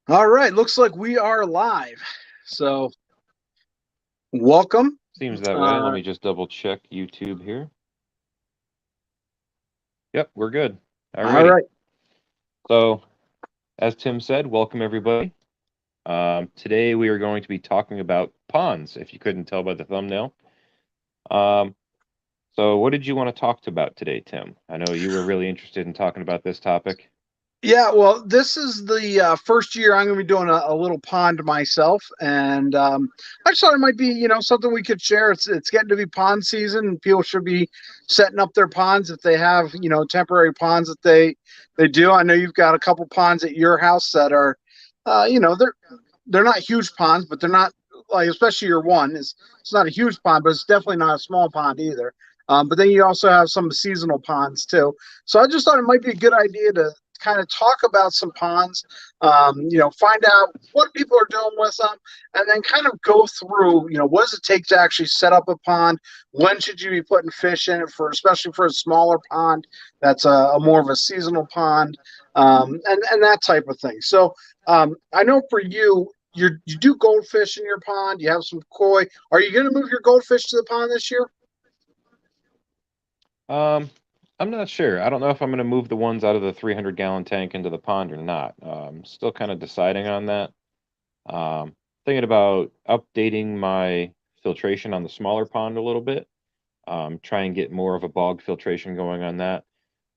All right, looks like we are live. So, welcome. Seems that way. Let Uh, me just double check YouTube here. Yep, we're good. all Alrighty. right. So, as Tim said, welcome everybody. Today we are going to be talking about ponds, if you couldn't tell by the thumbnail. Um, so what did you want to talk about today, Tim? I know you were really interested in talking about this topic. Yeah, well, this is the first year I'm going to be doing a little pond myself, and I just thought it might be, something we could share. It's getting to be pond season, and people should be setting up their ponds if they have, temporary ponds that they do. I know you've got a couple ponds at your house that are, they're not huge ponds, but they're not like, especially your one is it's not a huge pond, but it's definitely not a small pond either. But then you also have some seasonal ponds too. So I just thought it might be a good idea to kind of talk about some ponds, find out what people are doing with them, and then kind of go through, what does it take to actually set up a pond? When should you be putting fish in it for, especially for a smaller pond that's a more of a seasonal pond, and that type of thing. So I know for you do goldfish in your pond. You have some koi. Are you going to move your goldfish to the pond this year? Um, I'm not sure. I don't know if I'm going to move the ones out of the 300-gallon tank into the pond or not. Still kind of deciding on that. Thinking about updating my filtration on the smaller pond a little bit. Try and get more of a bog filtration going on that.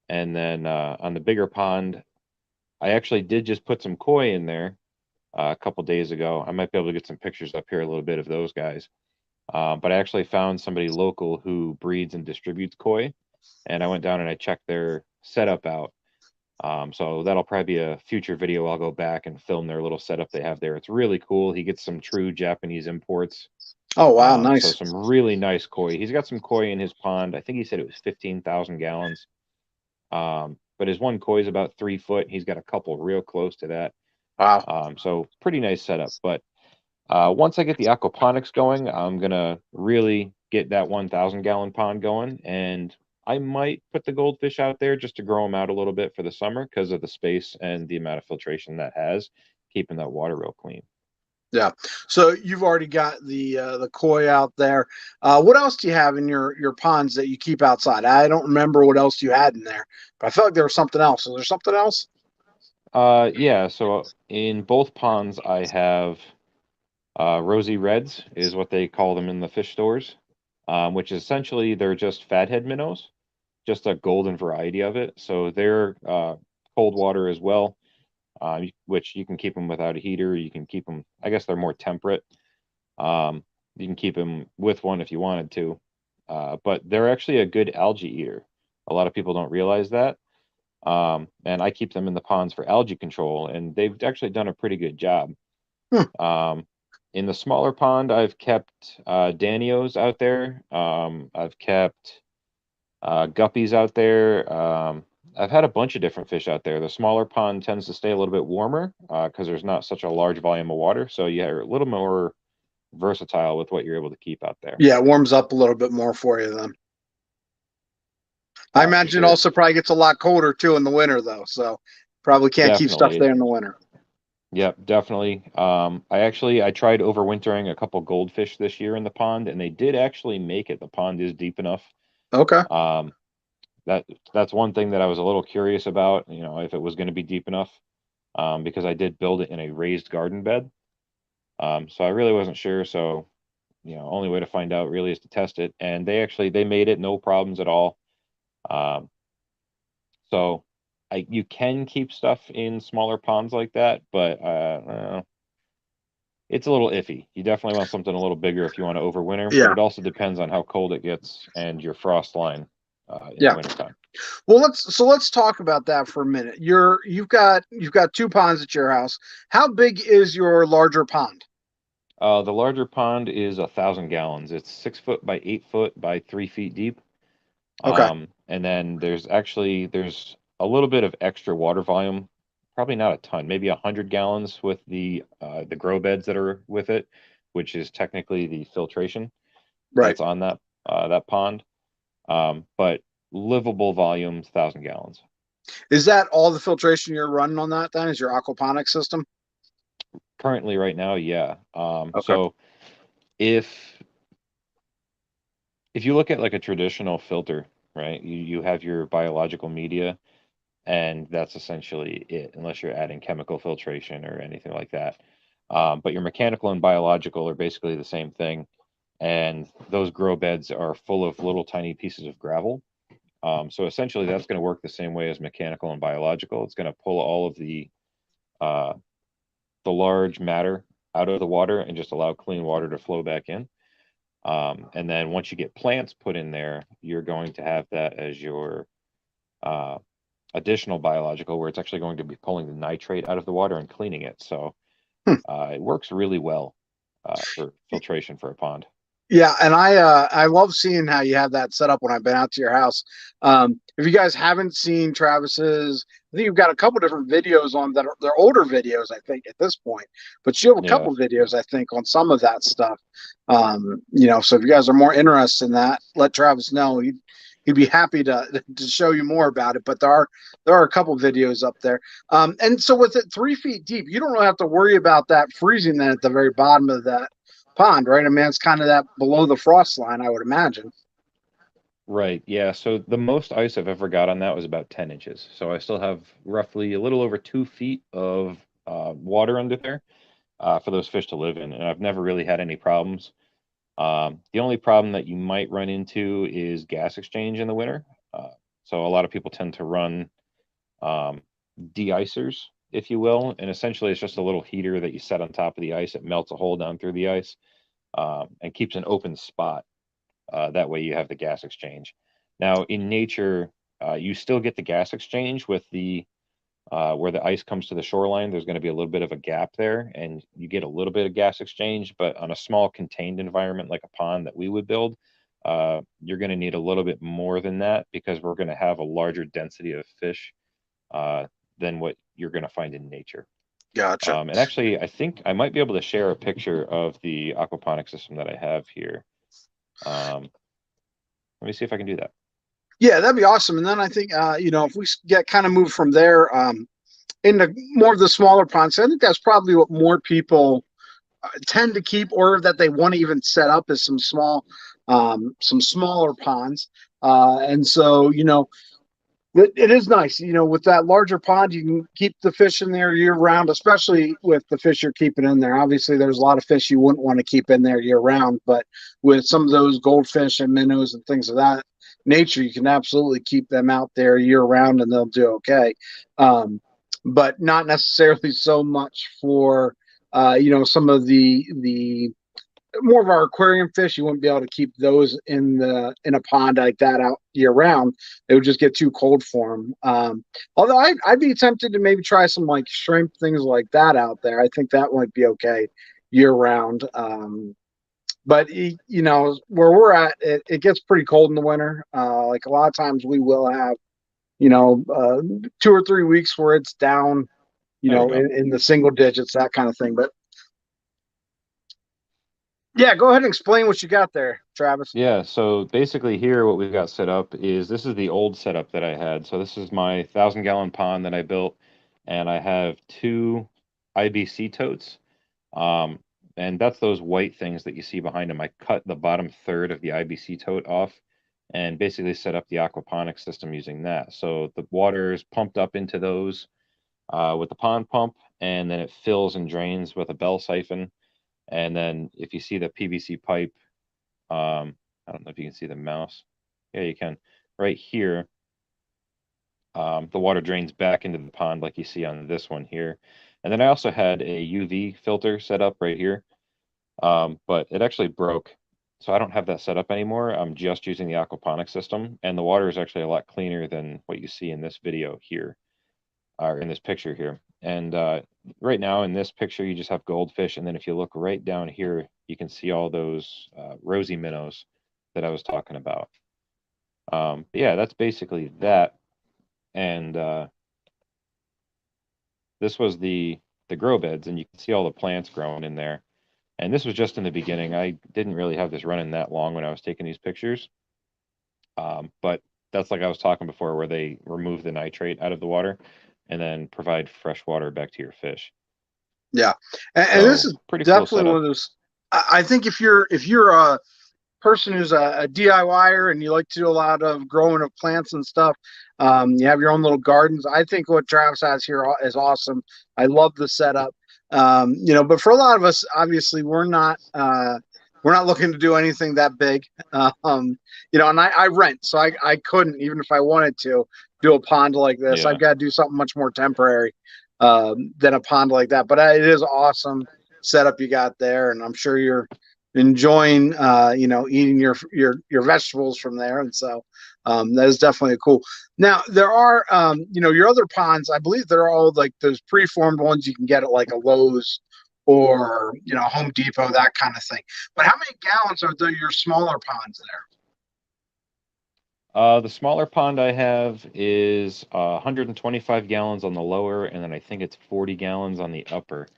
And then on the bigger pond, I actually did just put some koi in there a couple days ago. I might be able to get some pictures up here a little bit of those guys. But I actually found somebody local who breeds and distributes koi, and I went down and I checked their setup out. So that'll probably be a future video. I'll go back and film their little setup they have there. It's really cool. He gets some true Japanese imports. Oh wow, So nice. some really nice koi. He's got some koi in his pond. I think he said it was 15,000 gallons. But his one koi is about 3 foot. He's got a couple real close to that. Wow. So pretty nice setup. But once I get the aquaponics going, I'm gonna really get that 1,000-gallon pond going, and I might put the goldfish out there just to grow them out a little bit for the summer because of the space and the amount of filtration that has, keeping that water real clean. Yeah. So you've already got the koi out there. What else do you have in your ponds that you keep outside? I don't remember what else you had in there, but I felt like there was something else. Is there something else? Yeah. So in both ponds, I have rosy reds, is what they call them in the fish stores, which is essentially they're just fathead minnows, just a golden variety of it. So they're cold water as well, which you can keep them without a heater. You can keep them, I guess they're more temperate. You can keep them with one if you wanted to, but they're actually a good algae eater. A lot of people don't realize that. And I keep them in the ponds for algae control, and they've actually done a pretty good job. Hmm. Um, in the smaller pond, I've kept Danios out there. I've kept guppies out there. I've had a bunch of different fish out there. The smaller pond tends to stay a little bit warmer because there's not such a large volume of water, so you're a little more versatile with what you're able to keep out there. Yeah, it warms up a little bit more for you then. I For imagine it sure, also probably gets a lot colder too in the winter though. So probably can't keep stuff definitely. there in the winter. Yep, definitely. I tried overwintering a couple goldfish this year in the pond, and they did actually make it. The pond is deep enough. Okay. Um, that that's one thing that I was a little curious about, if it was going to be deep enough, because I did build it in a raised garden bed. So I really wasn't sure. So, only way to find out really is to test it. And they made it, no problems at all. Um, so you can keep stuff in smaller ponds like that, but it's a little iffy. You definitely want something a little bigger if you want to overwinter, but Yeah. it also depends on how cold it gets and your frost line in the Yeah. wintertime. Well, let's talk about that for a minute. You've got two ponds at your house. How big is your larger pond? The larger pond is 1,000 gallons. It's 6 foot by 8 foot by 3 feet deep. Okay. And then there's a little bit of extra water volume, probably not a ton, maybe 100 gallons with the grow beds that are with it, which is technically the filtration Right. that's on that pond. But livable volume, 1,000 gallons. Is that all the filtration you're running on that then? Is your aquaponics system? Currently, right now, yeah. Okay. So if you look at like a traditional filter, right, you have your biological media, and that's essentially it, unless you're adding chemical filtration or anything like that. But your mechanical and biological are basically the same thing, and those grow beds are full of little tiny pieces of gravel. So essentially, that's going to work the same way as mechanical and biological. It's going to pull all of uh, the large matter out of the water and just allow clean water to flow back in. And then once you get plants put in there, you're going to have that as your uh, additional biological, where it's actually going to be pulling the nitrate out of the water and cleaning it. So Hmm. it works really well for filtration for a pond. Yeah, and I love seeing how you have that set up when I've been out to your house. If you guys haven't seen Travis's, I think you've got a couple different videos on that. They're older videos, I think, at this point, but you have a Yeah. couple videos, I think, on some of that stuff. So if you guys are more interested in that, let Travis know. He'd be happy to show you more about it. But there are a couple videos up there. And so with it 3 feet deep, you don't really have to worry about that freezing then at the very bottom of that pond, right? I mean, it's kind of that below the frost line, I would imagine. Right. Yeah. So the most ice I've ever got on that was about 10 inches. So I still have roughly a little over 2 feet of water under there for those fish to live in. And I've never really had any problems. The only problem that you might run into is gas exchange in the winter. Uh, so a lot of people tend to run um, de-icers, if you will. And essentially, it's just a little heater that you set on top of the ice. It melts a hole down through the ice and keeps an open spot. That way you have the gas exchange. Now, in nature, you still get the gas exchange with the where the ice comes to the shoreline. There's going to be a little bit of a gap there, and you get a little bit of gas exchange. But on a small contained environment like a pond that we would build, you're going to need a little bit more than that because we're going to have a larger density of fish uh, than what you're going to find in nature. Gotcha. And actually, I think I might be able to share a picture of the aquaponic system that I have here. Um, Let me see if I can do that. Yeah, that'd be awesome. And then I think, if we get kind of moved from there into more of the smaller ponds, I think that's probably what more people tend to keep, or that they want to even set up as some smaller ponds. And so, it is nice, with that larger pond, you can keep the fish in there year round, especially with the fish you're keeping in there. Obviously, there's a lot of fish you wouldn't want to keep in there year round, but with some of those goldfish and minnows and things of that nature, you can absolutely keep them out there year round and they'll do okay. But not necessarily so much for, some of the more of our aquarium fish. You wouldn't be able to keep those in a pond like that out year round. It would just get too cold for them. Although I'd be tempted to maybe try some like shrimp, things like that out there. I think that might be okay year round. But where we're at, it gets pretty cold in the winter. Like a lot of times we will have 2 or 3 weeks where it's down, There we go. in the single digits, that kind of thing. But yeah, go ahead and explain what you got there, Travis. Yeah, so basically here what we've got set up is this is the old setup that I had. So this is my 1,000 gallon pond that I built, and I have two IBC totes. Um, and that's those white things that you see behind them. I cut the bottom third of the IBC tote off and basically set up the aquaponics system using that. So the water is pumped up into those with the pond pump, and then it fills and drains with a bell siphon. And then if you see the PVC pipe, I don't know if you can see the mouse. Yeah, you can. Right here, the water drains back into the pond like you see on this one here. And then I also had a UV filter set up right here, but it actually broke. So I don't have that set up anymore. I'm just using the aquaponics system, and the water is actually a lot cleaner than what you see in this video here, or in this picture here. And right now in this picture, you just have goldfish, and then if you look right down here, you can see all those rosy minnows that I was talking about. Yeah, that's basically that. And this was the grow beds, and you can see all the plants growing in there. And this was just in the beginning. I didn't really have this running that long when I was taking these pictures. But that's like I was talking before, where they remove the nitrate out of the water and then provide fresh water back to your fish. Yeah, and this So is pretty cool definitely one setup. of those. I think if you're a person who's a DIYer and you like to do a lot of growing of plants and stuff, you have your own little gardens. I think what Travis has here is awesome. I love the setup. But for a lot of us, obviously, we're not looking to do anything that big. And I rent, so I couldn't, even if I wanted to, do a pond like this. I've Yeah. got to do something much more temporary than a pond like that. But it is awesome setup you got there, and I'm sure you're enjoying eating your vegetables from there. And so that is definitely cool. Now there are your other ponds, I believe they're all like those preformed ones you can get at like a Lowe's or Home Depot, that kind of thing. But how many gallons are your smaller ponds there? The smaller pond I have is 125 gallons on the lower, and then I think it's 40 gallons on the upper.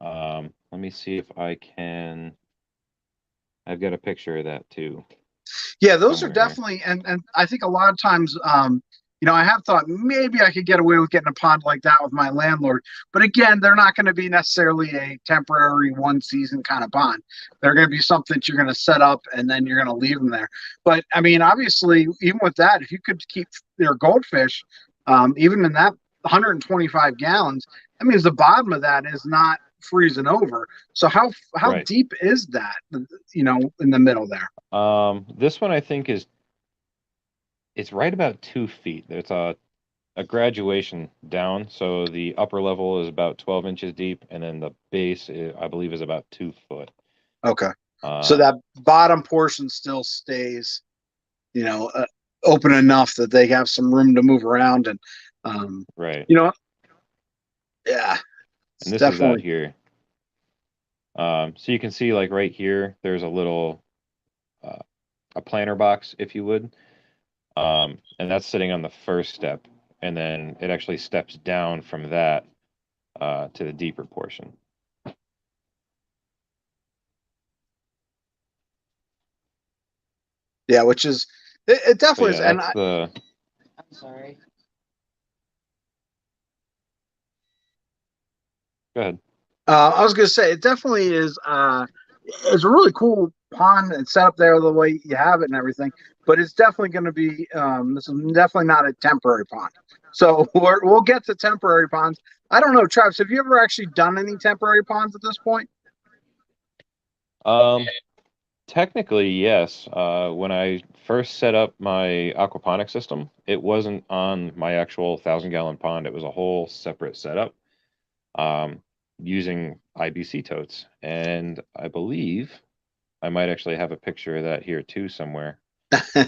Let me see if I can. I've got a picture of that too Yeah, those are somewhere here. definitely, and I think a lot of times, I have thought maybe I could get away with getting a pond like that with my landlord. But again, they're not going to be necessarily a temporary one season kind of pond. They're going to be something that you're going to set up and then you're going to leave them there. But I mean, obviously, even with that, if you could keep their goldfish, even in that 125 gallons, that means the bottom of that is not freezing over. So how Right. deep is that, in the middle there? This one I think it's right about 2 feet. There's a graduation down, so the upper level is about 12 inches deep, and then the base, I believe, is about 2 foot. Okay. So Um, that bottom portion still stays, you know, uh, open enough that they have some room to move around. And, um, right. you know, yeah, And it's this is out definitely, here. So you can see, like right here, there's a little uh, a planter box, if you would, and that's sitting on the first step, and then it actually steps down from that to the deeper portion. yeah, which is, it But definitely is. yeah, And that's the. I'm sorry. Go ahead. I was going to say, it definitely is, it's a really cool pond and set up there the way you have it and everything, but it's definitely going to be, this is definitely not a temporary pond. So we'll get to temporary ponds. I don't know, Travis, have you ever actually done any temporary ponds at this point? Um, Technically, yes. When I first set up my aquaponics system, it wasn't on my actual 1,000 gallon pond. It was a whole separate setup um, using IBC totes. And I believe I might actually have a picture of that here too somewhere.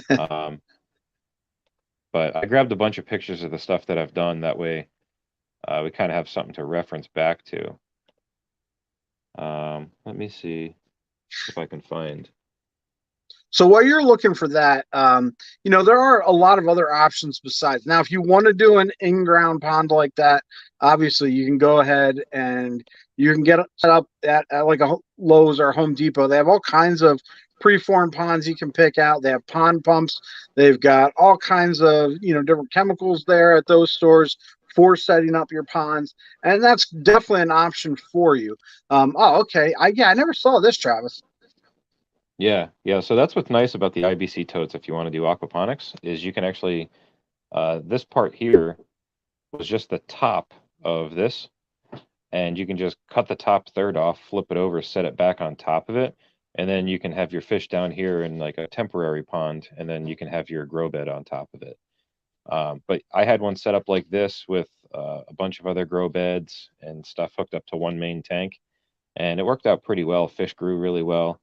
Um, but I grabbed a bunch of pictures of the stuff that I've done. That way, we kind of have something to reference back to. Let me see if I can find. So while you're looking for that, there are a lot of other options besides. Now, if you want to do an in-ground pond like that, obviously you can go ahead and you can get it set up at like a Lowe's or Home Depot. They have all kinds of preformed ponds you can pick out. They have pond pumps. They've got all kinds of different chemicals there at those stores for setting up your ponds, and that's definitely an option for you. Oh, okay. I never saw this, Travis. Yeah, yeah. So that's what's nice about the IBC totes if you want to do aquaponics is you can actually this part here was just the top of this, and you can just cut the top third off, flip it over, set it back on top of it, and then you can have your fish down here in like a temporary pond, and then you can have your grow bed on top of it. But I had one set up like this with a bunch of other grow beds and stuff hooked up to one main tank, and it worked out pretty well. Fish grew really well.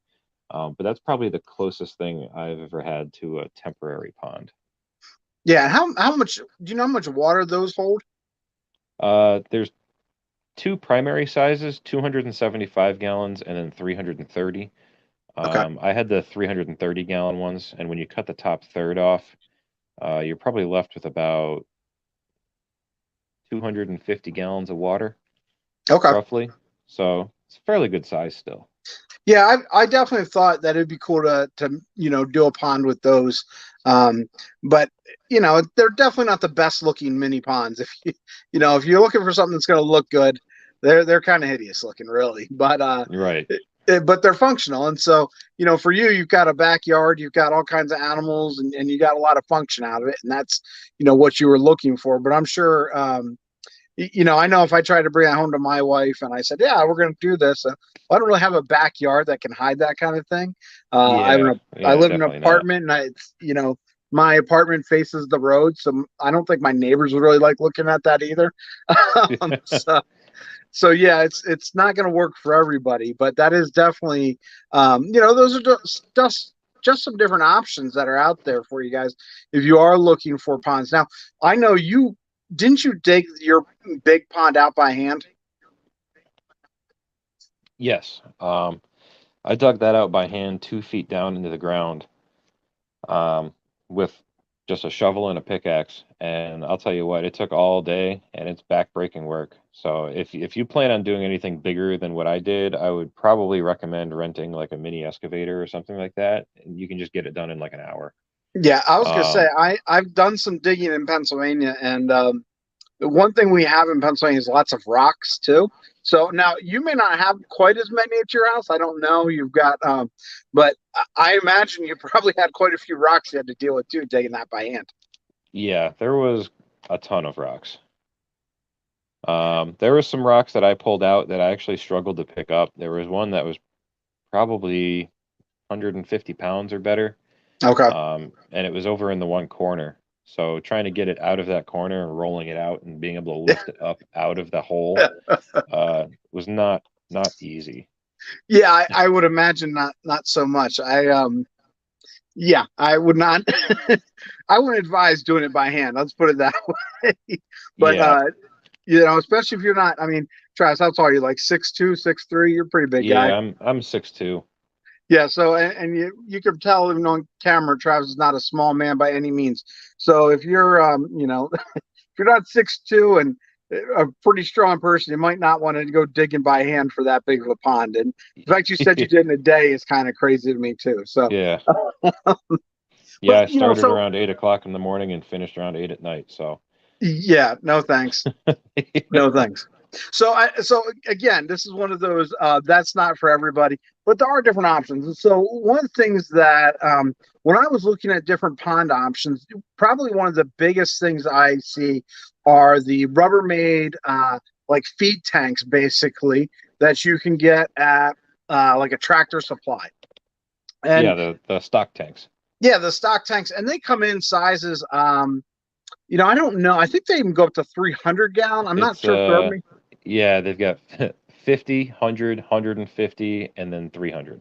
But that's probably the closest thing I've ever had to a temporary pond. Yeah, how much do you know how much water those hold? There's two primary sizes, 275 gallons and then 330. Okay. I had the 330 gallon ones, and when you cut the top third off, you're probably left with about 250 gallons of water, Okay. roughly. So it's a fairly good size still. Yeah, I definitely thought that it'd be cool to do a pond with those. But they're definitely not the best looking mini ponds. If you're looking for something that's going to look good, They're kind of hideous looking, really, but Right. but they're functional. And so, for you, you've got a backyard, you've got all kinds of animals, and you got a lot of function out of it, and that's what you were looking for. But I'm sure, I know if I tried to bring it home to my wife and I said, yeah, we're going to do this, I don't really have a backyard that can hide that kind of thing. Yeah. I Yeah, live in an definitely not. apartment, and my apartment faces the road, so I don't think my neighbors would really like looking at that either. So yeah, it's not going to work for everybody, but that is definitely, those are just some different options that are out there for you guys if you are looking for ponds. Now, I know you didn't you dig your big pond out by hand? Yes. I dug that out by hand 2 feet down into the ground, with just a shovel and a pickaxe. And I'll tell you what, it took all day and it's back-breaking work. So if you plan on doing anything bigger than what I did, I would probably recommend renting like a mini excavator or something like that. And you can just get it done in like an hour. Yeah, I was gonna say Um, I've done some digging in Pennsylvania, and the one thing we have in Pennsylvania is lots of rocks too. So now you may not have quite as many at your house. I don't know. You've got, but I imagine you probably had quite a few rocks you had to deal with too, digging that by hand. yeah, there was a ton of rocks. There was some rocks that I pulled out that I actually struggled to pick up. There was one that was probably 150 pounds or better. Okay. And it was over in the one corner. So trying to get it out of that corner and rolling it out and being able to lift it up out of the hole was not easy. Yeah, I would imagine not so much. Yeah, I would not. I wouldn't advise doing it by hand. Let's put it that way. But Yeah, especially if you're not. I mean, Travis, how tall are you? Like 6'2", 6'3"? You're a pretty big guy. yeah, I'm 6'2". Yeah. So and you can tell even on camera, Travis is not a small man by any means. So if you're if you're not 6'2" and a pretty strong person, you might not want to go digging by hand for that big of a pond. And the fact you said you did in a day is kind of crazy to me too. So, Yeah, yeah. but I started around 8 o'clock in the morning and finished around 8 at night. So yeah, no thanks. No thanks. So again, this is one of those that's not for everybody, but there are different options. And so one of the things that when I was looking at different pond options, probably one of the biggest things I see are the Rubbermaid like feed tanks, basically that you can get at like a Tractor Supply. And yeah, the stock tanks. yeah, the stock tanks, and they come in sizes. I don't know. I think they even go up to 300 gallon. I'm not It's sure for me. yeah, they've got 50, 100, and then 300.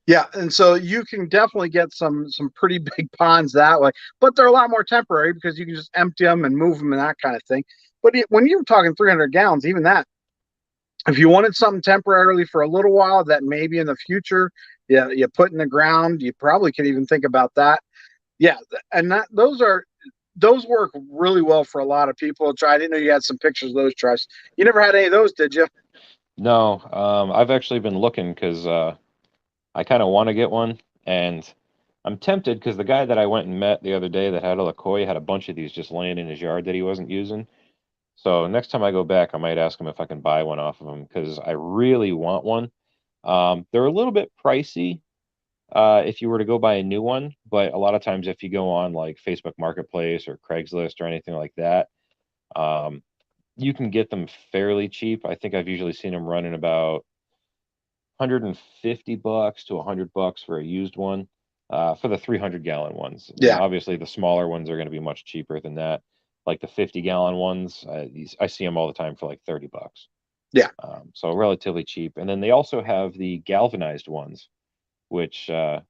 Yeah, and so you can definitely get some pretty big ponds that way, but they're a lot more temporary because you can just empty them and move them and that kind of thing. But when you're talking 300 gallons, even that, if you wanted something temporarily for a little while that maybe in the future, yeah, you put in the ground, you probably could even think about that. Yeah, and those work really well for a lot of people. I didn't know you had some pictures of those trucks. You never had any of those, did you? No, I've actually been looking because I kind of want to get one, and I'm tempted because the guy that I went and met the other day that had a LaCoy had a bunch of these just laying in his yard that he wasn't using. So next time I go back, I might ask him if I can buy one off of him because I really want one. They're a little bit pricey if you were to go buy a new one, but a lot of times if you go on like Facebook Marketplace or Craigslist or anything like that, um, you can get them fairly cheap. I think I've usually seen them running about $150 to $100 for a used one, for the 300-gallon ones. And Yeah, obviously the smaller ones are going to be much cheaper than that. Like the 50-gallon ones, I see them all the time for like $30. yeah. So relatively cheap. And then they also have the galvanized ones, which I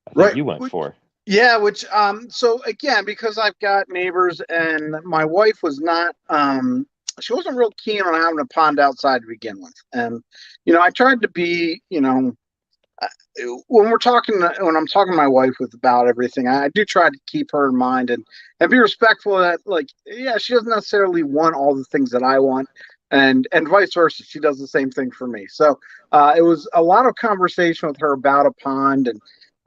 think Right. you went for. Yeah, which so again, because I've got neighbors and my wife was not she wasn't real keen on having a pond outside to begin with. And I tried to be, uh, when I'm talking to my wife with about everything, I do try to keep her in mind and be respectful that, like, yeah, she doesn't necessarily want all the things that I want, and vice versa. She does the same thing for me. So it was a lot of conversation with her about a pond,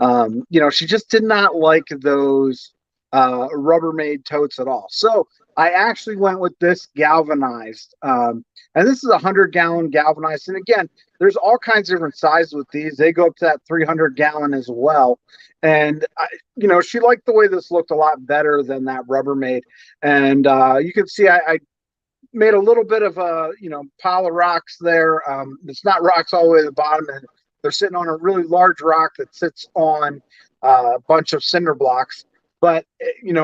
and she just did not like those Rubbermaid totes at all. So I actually went with this galvanized, and this is a 100-gallon galvanized. And again, there's all kinds of different sizes with these. They go up to that 300-gallon as well. And she liked the way this looked a lot better than that Rubbermaid. And you can see I made a little bit of a pile of rocks there. It's not rocks all the way to the bottom, and they're sitting on a really large rock that sits on a bunch of cinder blocks. But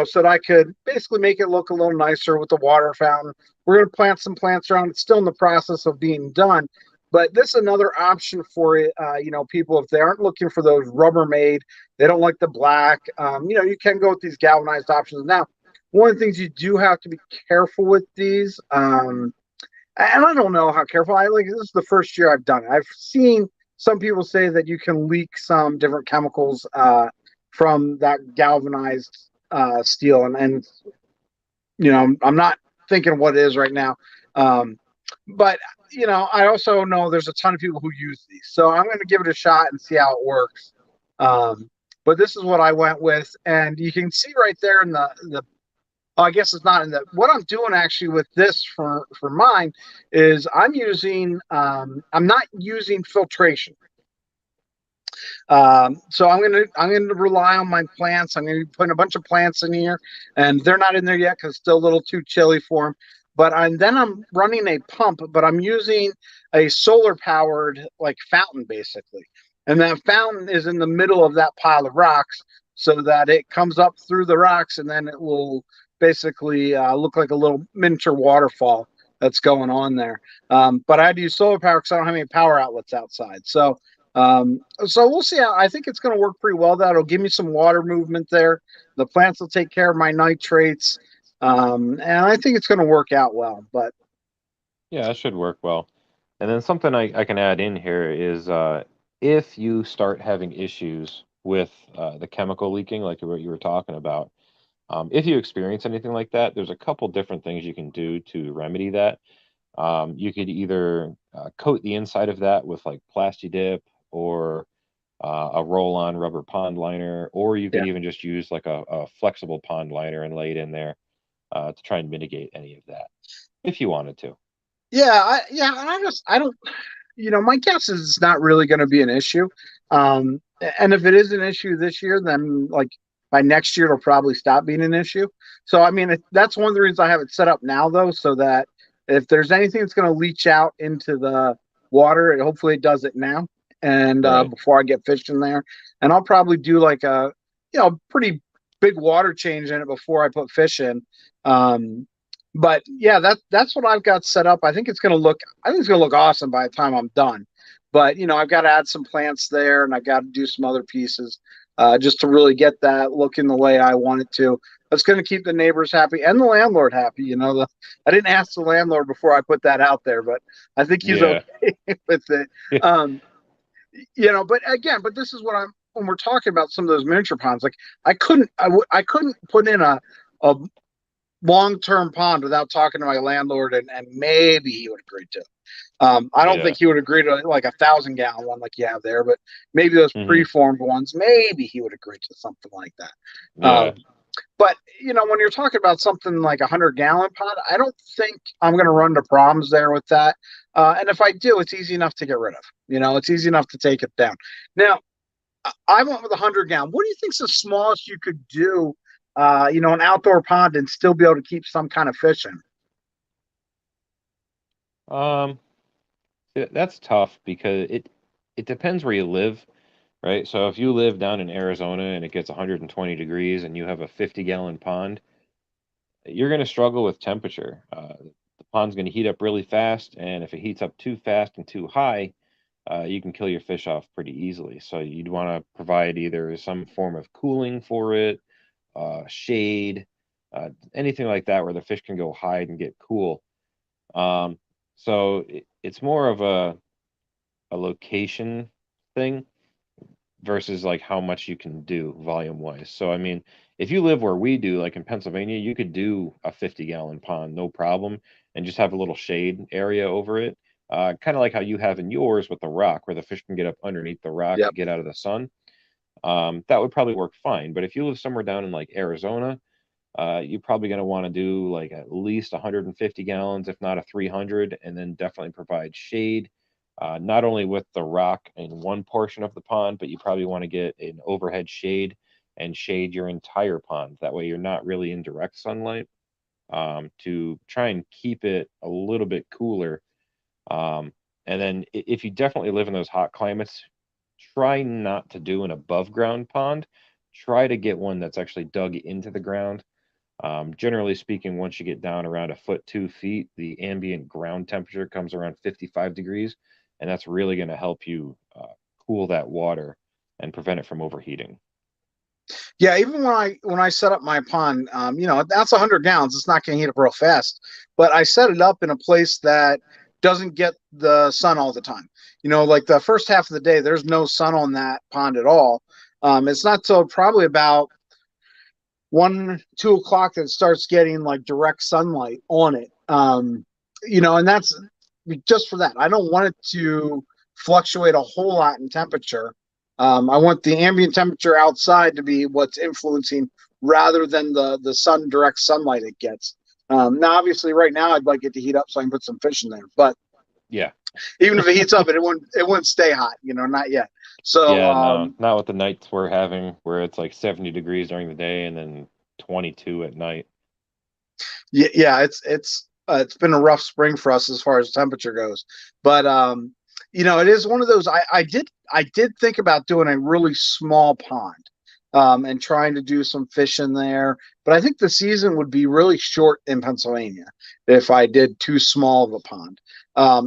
so that I could basically make it look a little nicer with the water fountain. We're going to plant some plants around. It's still in the process of being done, but this is another option for it. People, if they aren't looking for those Rubbermaid, they don't like the black. You can go with these galvanized options now. One of the things you do have to be careful with these, and I don't know how careful. This is the first year I've done it. I've seen some people say that you can leak some different chemicals from that galvanized steel, and I'm not thinking what it is right now. But I also know there's a ton of people who use these, so I'm going to give it a shot and see how it works. But this is what I went with, and you can see right there in the I guess it's not in the. What I'm doing actually with this for mine is I'm not using filtration. So I'm gonna rely on my plants. I'm gonna be putting a bunch of plants in here, and they're not in there yet because it's still a little too chilly for them. But I'm running a pump, but I'm using a solar powered like fountain basically, and that fountain is in the middle of that pile of rocks, so that it comes up through the rocks, and then it will basically look like a little miniature waterfall that's going on there. But I had to use solar power because I don't have any power outlets outside. So we'll see. I think it's going to work pretty well. That'll give me some water movement there. The plants will take care of my nitrates, and I think it's going to work out well. But Yeah, that should work well. And then something I can add in here is if you start having issues with the chemical leaking, like what you were talking about, if you experience anything like that, there's a couple different things you can do to remedy that. You could either coat the inside of that with like Plasti Dip or a roll-on rubber pond liner, or you could yeah, even just use like a flexible pond liner and lay it in there to try and mitigate any of that if you wanted to. yeah, and I don't. My guess is it's not really going to be an issue. Um, and if it is an issue this year, then like by next year, it'll probably stop being an issue. So, I mean, that's one of the reasons I have it set up now, though, so that if there's anything that's going to leach out into the water, hopefully it does it now and Right. before I get fish in there. And I'll probably do like a, pretty big water change in it before I put fish in. Um, but yeah, that's what I've got set up. I think it's gonna look awesome by the time I'm done. But I've got to add some plants there, and I've got to do some other pieces just to really get that looking the way I want it to. That's going to keep the neighbors happy and the landlord happy. I didn't ask the landlord before I put that out there, but I think he's Yeah. okay with it. Um, but again, this is what I'm when we're talking about some of those miniature ponds. Like I couldn't put in a long-term pond without talking to my landlord, and maybe he would agree to. I don't Yeah. think he would agree to like 1,000-gallon one like you have there, but maybe those Hmm. preformed ones, maybe he would agree to something like that. Yeah. But when you're talking about something like 100-gallon pot, I don't think I'm going to run into problems there with that. And if I do, it's easy enough to get rid of. It's easy enough to take it down. Now, I went with 100-gallon. What do you think's the smallest you could do? An outdoor pond and still be able to keep some kind of fish in. Um, that's tough because it depends where you live, right? So if you live down in Arizona and it gets 120 degrees and you have a 50-gallon pond, you're going to struggle with temperature. The pond's going to heat up really fast, and if it heats up too fast and too high, you can kill your fish off pretty easily. So you'd want to provide either some form of cooling for it, shade, anything like that where the fish can go hide and get cool. Um, so it's more of a location thing versus like how much you can do volume wise. So I mean, if you live where we do, like in Pennsylvania, you could do a 50-gallon pond, no problem, and just have a little shade area over it. Kind of like how you have in yours with the rock, where the fish can get up underneath the rock to Yep. get out of the sun. that would probably work fine. But if you live somewhere down in like Arizona, you're probably going to want to do like at least 150 gallons, if not a 300, and then definitely provide shade, not only with the rock in one portion of the pond, but you probably want to get an overhead shade and shade your entire pond. That way you're not really in direct sunlight, to try and keep it a little bit cooler. And then if you definitely live in those hot climates, try not to do an above ground pond. Try to get one that's actually dug into the ground. Generally speaking, once you get down around a foot, 2 feet, the ambient ground temperature comes around 55 degrees, and that's really going to help you cool that water and prevent it from overheating. Yeah, even when I set up my pond, that's 100 gallons. It's not going to heat up real fast, but I set it up in a place that doesn't get the sun all the time. Like the first half of the day, there's no sun on that pond at all. It's not till probably about 1, 2 o'clock that it starts getting like direct sunlight on it. And that's just for that. I don't want it to fluctuate a whole lot in temperature. I want the ambient temperature outside to be what's influencing rather than the sun direct sunlight it gets. Now, obviously, right now I'd like it to heat up so I can put some fish in there. But Yeah. even if it heats up, it wouldn't stay hot. Not yet. So Yeah, no, not with the nights we're having where it's like 70 degrees during the day and then 22 at night. yeah, it's been a rough spring for us as far as temperature goes, but it is one of those. I did think about doing a really small pond, and trying to do some fish in there, but I think the season would be really short in Pennsylvania if I did too small of a pond.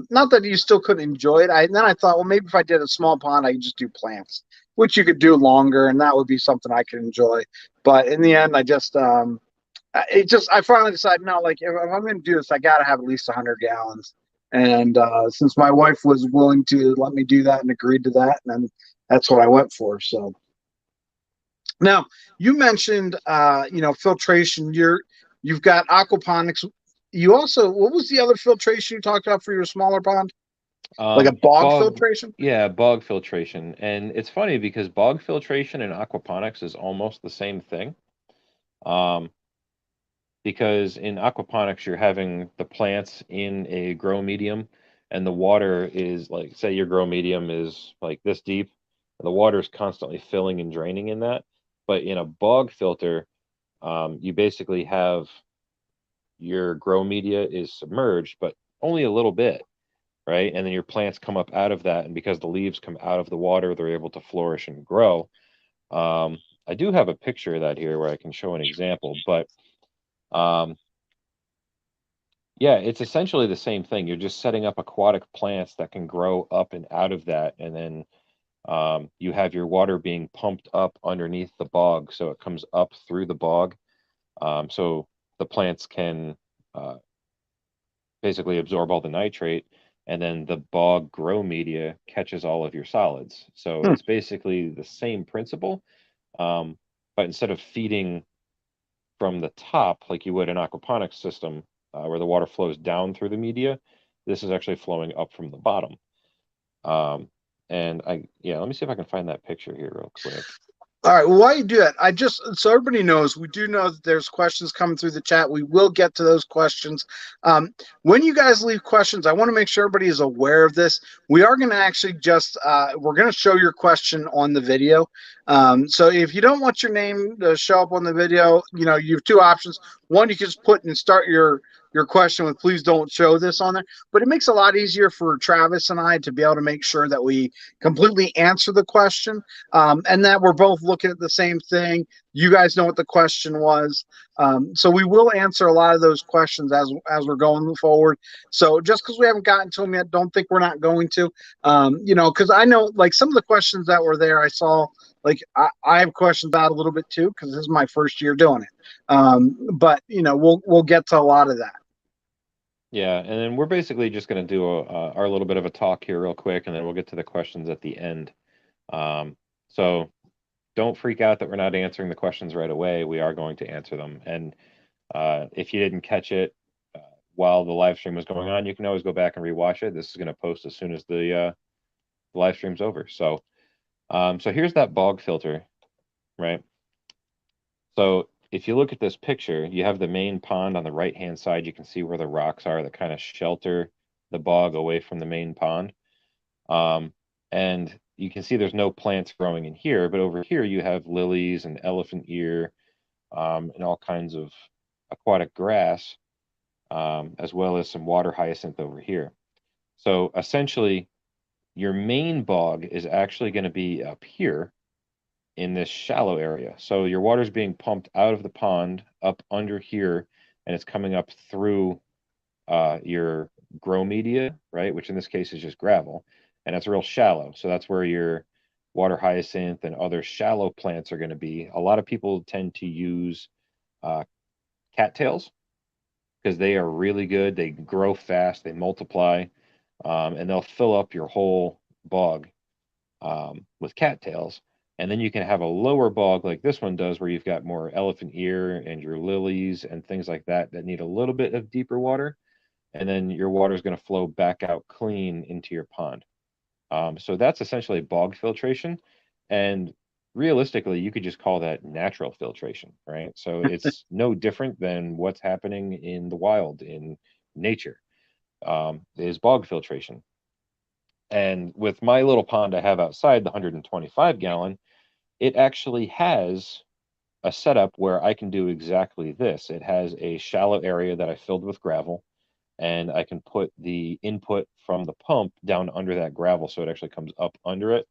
Not that you still couldn't enjoy it. Then I thought, well, maybe if I did a small pond, I could just do plants, which you could do longer, and that would be something I could enjoy. But in the end, I finally decided, no, like if I'm going to do this, I got to have at least 100 gallons. And since my wife was willing to let me do that and agreed to that, and then that's what I went for. So now you mentioned, filtration. You've got aquaponics. You also, what was the other filtration you talked about for your smaller pond? Like a bog Bog, filtration? yeah, bog filtration. And it's funny because bog filtration and aquaponics is almost the same thing. Um, because in aquaponics you're having the plants in a grow medium and the water is like, say your grow medium is like this deep, and the water is constantly filling and draining in that. But in a bog filter, you basically have your grow media is submerged but only a little bit, right? And then your plants come up out of that, and because the leaves come out of the water, they're able to flourish and grow. I do have a picture of that here where I can show an example, but um, yeah, it's essentially the same thing. You're just setting up aquatic plants that can grow up and out of that, and then you have your water being pumped up underneath the bog, so it comes up through the bog, so the plants can uh, basically absorb all the nitrate, and then the bog grow media catches all of your solids. So Hmm. it's basically the same principle, um, but instead of feeding from the top like you would an aquaponics system, where the water flows down through the media, this is actually flowing up from the bottom. Um, and yeah, let me see if I can find that picture here real quick. All right. Well, while you do that, I just so everybody knows, we do know that there's questions coming through the chat. We will get to those questions. When you guys leave questions, I want to make sure everybody is aware of this. We are going to actually just we're going to show your question on the video. So if you don't want your name to show up on the video, you have two options. One, you can just put and start your question with "Please don't show this" on there. But it makes it a lot easier for Travis and I to be able to make sure that we completely answer the question, and that we're both looking at the same thing. You guys know what the question was, so we will answer a lot of those questions as we're going forward. So just because we haven't gotten to them yet, don't think we're not going to. Because I know like some of the questions that were there, I saw like I have questions about a little bit too because this is my first year doing it. But we'll get to a lot of that. Yeah, and then we're basically just going to do our little bit of a talk here real quick, and then we'll get to the questions at the end. So don't freak out that we're not answering the questions right away. We are going to answer them. And if you didn't catch it while the live stream was going on, you can always go back and rewatch it. This is going to post as soon as the live stream's over. So So here's that bog filter, right? So if you look at this picture, you have the main pond on the right-hand side. You can see where the rocks are that kind of shelter the bog away from the main pond. And you can see there's no plants growing in here, but over here you have lilies and elephant ear, and all kinds of aquatic grass, as well as some water hyacinth over here. So essentially, your main bog is actually going to be up here in this shallow area. So your water is being pumped out of the pond up under here, and it's coming up through your grow media, right? Which in this case is just gravel, and it's real shallow. So that's where your water hyacinth and other shallow plants are going to be. A lot of people tend to use uh, cattails because they are really good. They grow fast, they multiply, and they'll fill up your whole bog with cattails. And then you can have a lower bog like this one does, where you've got more elephant ear and your lilies and things like that that need a little bit of deeper water. And then your water is going to flow back out clean into your pond. So that's essentially bog filtration. And realistically, you could just call that natural filtration, right? So it's no different than what's happening in the wild in nature, is bog filtration. And with my little pond I have outside, the 125 gallon, it actually has a setup where I can do exactly this. It has a shallow area that I filled with gravel, and I can put the input from the pump down under that gravel so it actually comes up under it.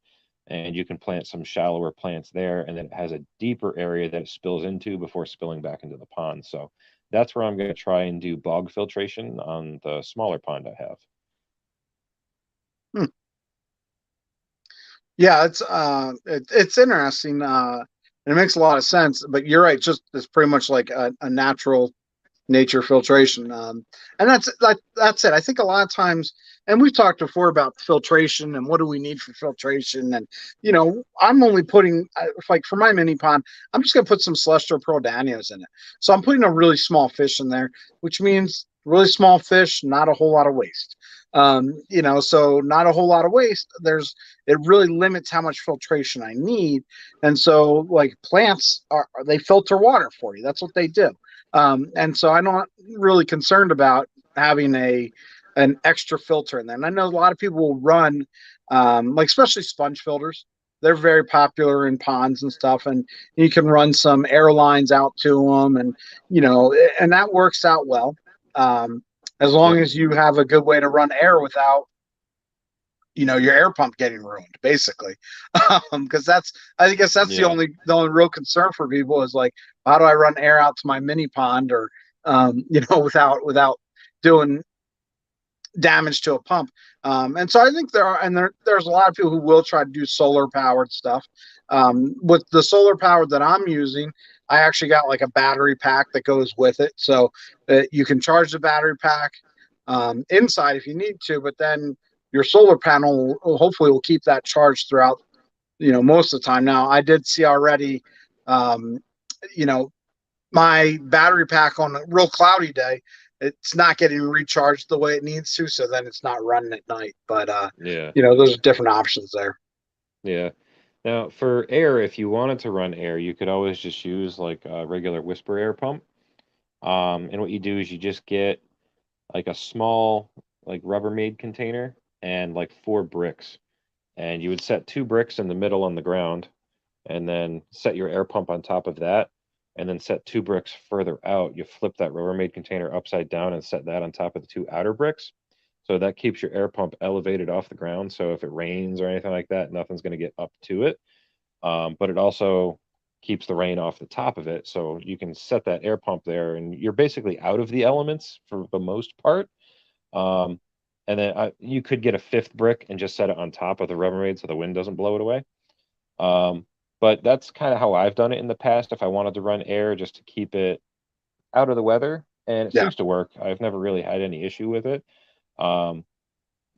And you can plant some shallower plants there, and then it has a deeper area that it spills into before spilling back into the pond. So that's where I'm going to try and do bog filtration on the smaller pond I have. Hmm. Yeah, it's interesting. It makes a lot of sense. But you're right. Just it's pretty much like a natural nature filtration. And that's it. I think a lot of times, and we've talked before about filtration and what do we need for filtration. And I'm only putting like for my mini pond, I'm just gonna put some celestial pearl danios in it. So I'm putting a really small fish in there, which means really small fish, not a whole lot of waste. So not a whole lot of waste. It really limits how much filtration I need. And so like plants they filter water for you. That's what they do. And so I'm not really concerned about having an extra filter in there. And I know a lot of people will run like especially sponge filters. They're very popular in ponds and stuff, and you can run some air lines out to them, and that works out well. As long Yep. as you have a good way to run air without your air pump getting ruined, basically. Because I guess that's the Yeah. only real concern for people is like, how do I run air out to my mini pond, or without doing damage to a pump. And so I think there's a lot of people who will try to do solar powered stuff. With the solar powered that I'm using, I actually got like a battery pack that goes with it, so you can charge the battery pack inside if you need to, but then your solar panel hopefully will keep that charged throughout most of the time. Now I did see already, um, you know my battery pack on a real cloudy day, it's not getting recharged the way it needs to, so then it's not running at night. But Yeah. there's different options there. Yeah. Now, for air, if you wanted to run air, you could always just use like a regular whisper air pump. And what you do is you just get like a small, like Rubbermaid container and like 4 bricks. And you would set 2 bricks in the middle on the ground, and then set your air pump on top of that, and then set 2 bricks further out. You flip that Rubbermaid container upside down and set that on top of the 2 outer bricks. So that keeps your air pump elevated off the ground. So if it rains or anything like that, nothing's going to get up to it. But it also keeps the rain off the top of it. So you can set that air pump there, and you're basically out of the elements for the most part. Um, and then you could get a 5th brick and just set it on top of the Rubbermaid so the wind doesn't blow it away. Um, but that's kind of how I've done it in the past if I wanted to run air just to keep it out of the weather. And it Yeah, seems to work. I've never really had any issue with it. Um,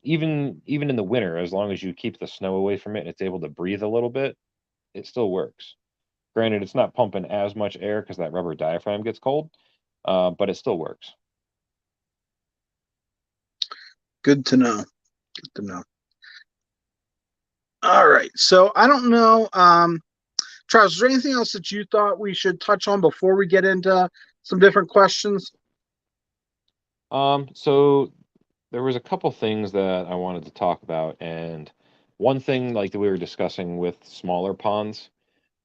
even in the winter, as long as you keep the snow away from it and it's able to breathe a little bit, it still works. Granted, it's not pumping as much air because that rubber diaphragm gets cold, but it still works. good to know. Good to know. All right. So I don't know, Charles, is there anything else that you thought we should touch on before we get into some different questions? So there was a couple things that I wanted to talk about, and one thing like that we were discussing with smaller ponds,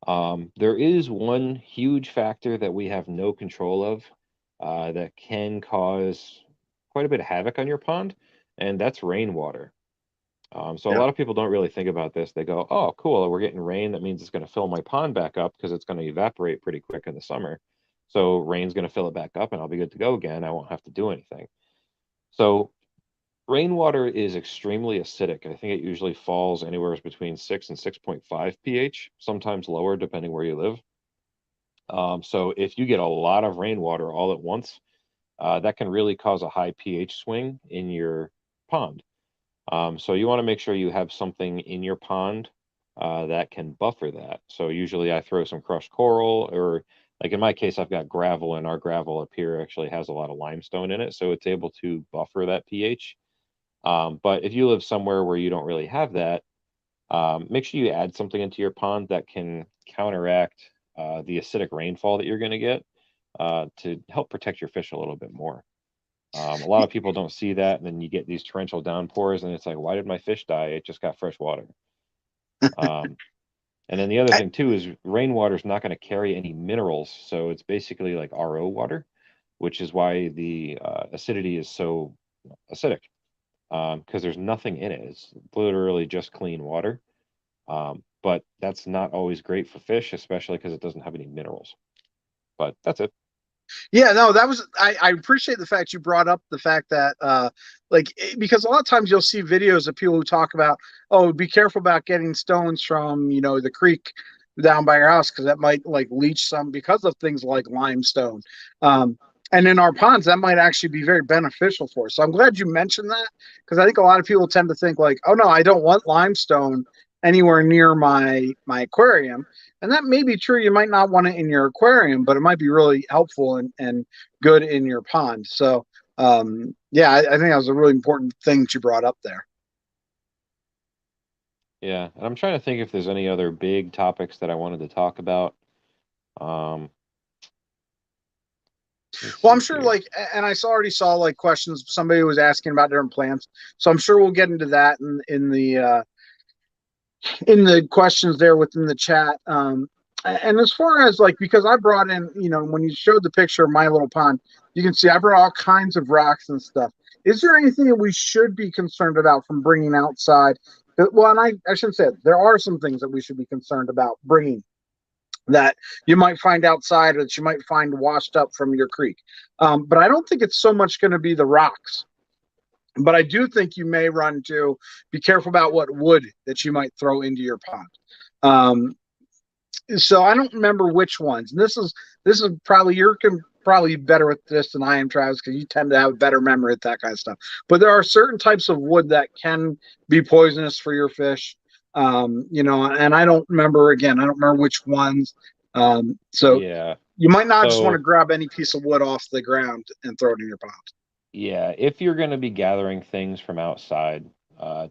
there is one huge factor that we have no control of, that can cause quite a bit of havoc on your pond, and that's rainwater. So a Yeah. lot of people don't really think about this. They go, "Oh, cool, we're getting rain. That means it's going to fill my pond back up because it's going to evaporate pretty quick in the summer. So rain's going to fill it back up, and I'll be good to go again. I won't have to do anything." So rainwater is extremely acidic. I think it usually falls anywhere between 6 and 6.5 pH, sometimes lower depending where you live. So if you get a lot of rainwater all at once, that can really cause a high pH swing in your pond. So you want to make sure you have something in your pond that can buffer that. So usually I throw some crushed coral, or like in my case, I've got gravel, and our gravel up here actually has a lot of limestone in it, so it's able to buffer that pH. But if you live somewhere where you don't really have that, make sure you add something into your pond that can counteract the acidic rainfall that you're going to get, to help protect your fish a little bit more. A lot of people don't see that, and then you get these torrential downpours, and it's like, why did my fish die? It just got fresh water. Um, and then the other I, thing too is rainwater is not going to carry any minerals, so it's basically like RO water, which is why the acidity is so acidic, because there's nothing in it. It's literally just clean water. But that's not always great for fish, especially because it doesn't have any minerals. But that's it. yeah, no, that was I appreciate the fact you brought up the fact that because a lot of times you'll see videos of people who talk about, oh, be careful about getting stones from, the creek down by your house because that might like leach some because of things like limestone. Um, and in our ponds, that might actually be very beneficial for us. So I'm glad you mentioned that because I think a lot of people tend to think like, oh no, I don't want limestone anywhere near my aquarium. And that may be true. You might not want it in your aquarium, but it might be really helpful and good in your pond. So, yeah, I think that was a really important thing that you brought up there. Yeah, and I'm trying to think if there's any other big topics that I wanted to talk about. Um, let's Well, I'm see sure, here. and I already saw like questions. Somebody was asking about different plants, so I'm sure we'll get into that in the questions there within the chat. And as far as like, because I brought in, when you showed the picture of my little pond, you can see I brought all kinds of rocks and stuff. Is there anything that we should be concerned about from bringing outside? Well, and I shouldn't say it. There are some things that we should be concerned about bringing that you might find outside or that you might find washed up from your creek. But I don't think it's so much going to be the rocks. But I do think you may run to be careful about what wood that you might throw into your pond. Um, so I don't remember which ones. And this is probably you're probably better with this than I am, Travis, because you tend to have a better memory with that kind of stuff. But there are certain types of wood that can be poisonous for your fish. And I don't remember again. I don't remember which ones. So Yeah. you might not just want to So, grab any piece of wood off the ground and throw it in your pond. yeah, if you're going to be gathering things from outside,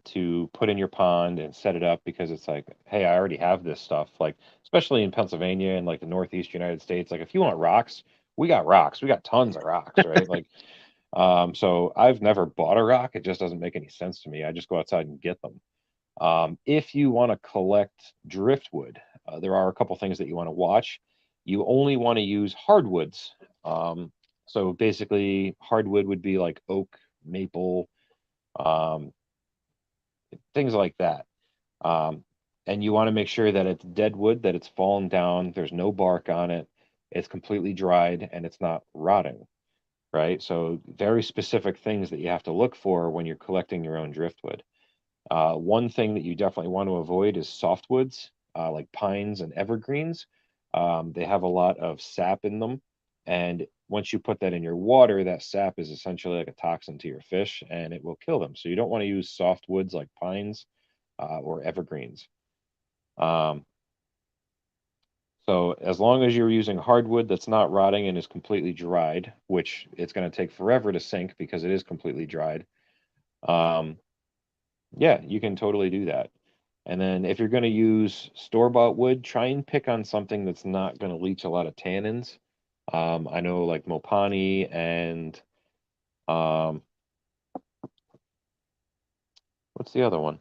to put in your pond and set it up, because it's like, hey, I already have this stuff. Like, especially in Pennsylvania and like the Northeast United States, like if you want rocks, we got rocks. We got tons of rocks, right? Like, so I've never bought a rock. It just doesn't make any sense to me. I just go outside and get them. If you want to collect driftwood, there are a couple things that you want to watch. You only want to use hardwoods. So basically, hardwood would be like oak, maple, um, things like that. Um, and you want to make sure that it's dead wood, that it's fallen down, there's no bark on it, it's completely dried, and it's not rotting, right? So, very specific things that you have to look for when you're collecting your own driftwood. One thing that you definitely want to avoid is softwoods, like pines and evergreens. They have a lot of sap in them. And once you put that in your water, that sap is essentially like a toxin to your fish, and it will kill them. So you don't want to use softwoods like pines, or evergreens. Um, so as long as you're using hardwood that's not rotting and is completely dried, which it's going to take forever to sink because it is completely dried, um, yeah, you can totally do that. And then if you're going to use store-bought wood, try and pick on something that's not going to leach a lot of tannins. I know like Mopani and um, what's the other one?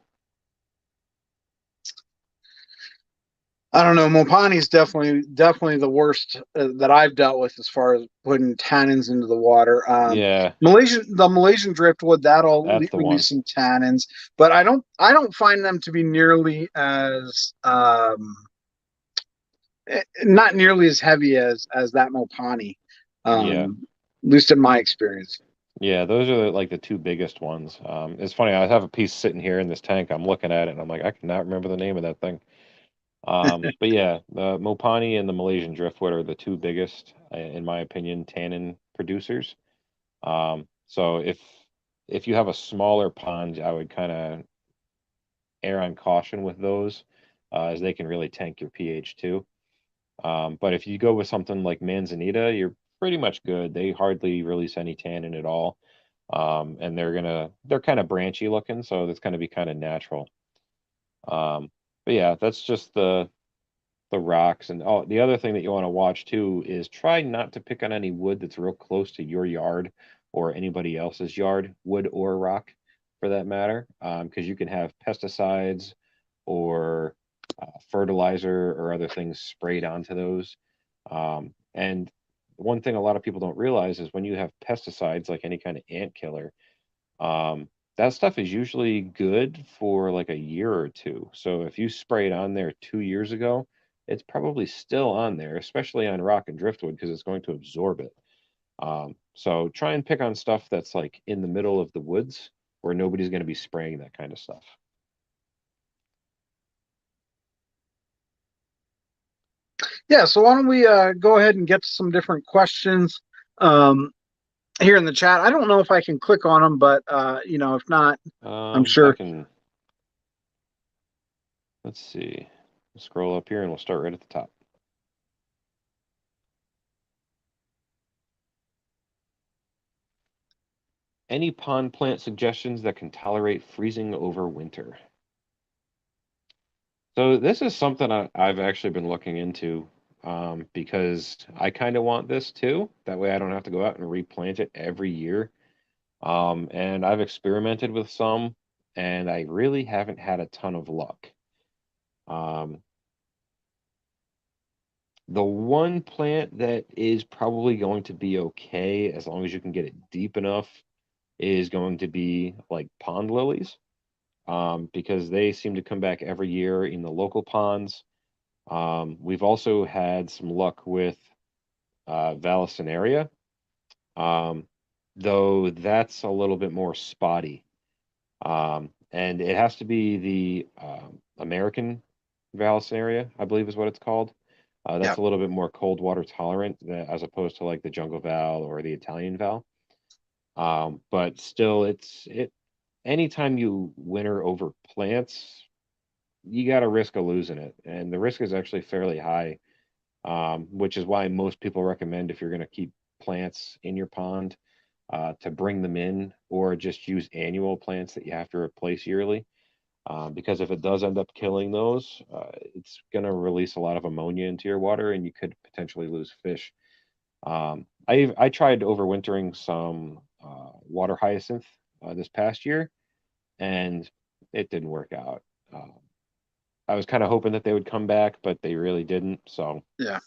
I don't know. Mopani's definitely the worst that I've dealt with as far as putting tannins into the water. Yeah, The Malaysian driftwood that'll that's the one. release some tannins, but I don't find them to be nearly as not nearly as heavy as that Mopani. Yeah. At least in my experience. Yeah, those are like the two biggest ones. It's funny, I have a piece sitting here in this tank. I'm looking at it and I'm like, I cannot remember the name of that thing. But yeah, the Mopani and the Malaysian driftwood are the two biggest, in my opinion, tannin producers. So if you have a smaller pond, I would kind of err on caution with those, as they can really tank your pH too. But if you go with something like Manzanita, you're pretty much good. They hardly release any tannin at all. And they're kind of branchy looking, so that's going to be kind of natural. But yeah, that's just the rocks. And oh, the other thing that you want to watch too is try not to pick on any wood that's real close to your yard or anybody else's yard, wood or rock for that matter, because you can have pesticides or fertilizer or other things sprayed onto those. And one thing a lot of people don't realize is when you have pesticides, like any kind of ant killer, that stuff is usually good for like a year or two. So if you spray it on there 2 years ago, it's probably still on there, especially on rock and driftwood, because it's going to absorb it. So try and pick on stuff that's like in the middle of the woods where nobody's going to be spraying that kind of stuff. Yeah, so why don't we go ahead and get to some different questions um, here in the chat. I don't know if I can click on them, but if not, I'm I sure. can, let's see, scroll up here and we'll start right at the top. Any pond plant suggestions that can tolerate freezing over winter? So this is something I've actually been looking into, because I kind of want this too. That way I don't have to go out and replant it every year. And I've experimented with some, and I really haven't had a ton of luck. Um, the one plant that is probably going to be okay as long as you can get it deep enough is going to be like pond lilies, because they seem to come back every year in the local ponds. We've also had some luck with Vallisneria, um, though that's a little bit more spotty. And it has to be the American Vallisneria, I believe is what it's called. Yeah. That's a little bit more cold water tolerant as opposed to like the jungle val or the Italian val. But still, it anytime you winter over plants, you got a risk of losing it, and the risk is actually fairly high, which is why most people recommend if you're going to keep plants in your pond, to bring them in or just use annual plants that you have to replace yearly. Because if it does end up killing those, it's going to release a lot of ammonia into your water, and you could potentially lose fish. I tried overwintering some water hyacinth this past year, and it didn't work out. I was kind of hoping that they would come back, but they really didn't. So Yeah.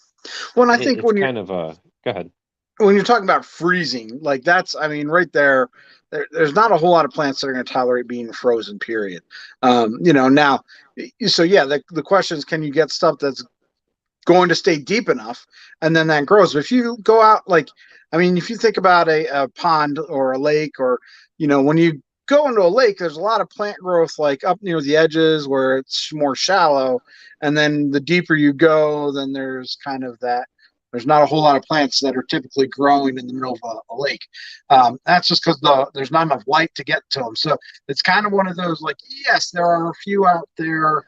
Well, I think it's kind of a go ahead. when you're talking about freezing, like that's, I mean, right there's not a whole lot of plants that are going to tolerate being frozen, period. Now, so yeah, the question is, can you get stuff that's going to stay deep enough and then that grows? But if you go out, like, I mean, if you think about a pond or a lake, or, when you go into a lake, there's a lot of plant growth, like up near the edges where it's more shallow. And then the deeper you go, then there's kind of that there's not a whole lot of plants that are typically growing in the middle of a lake. That's just because there's not enough light to get to them. So it's kind of one of those, like, yes, there are a few out there,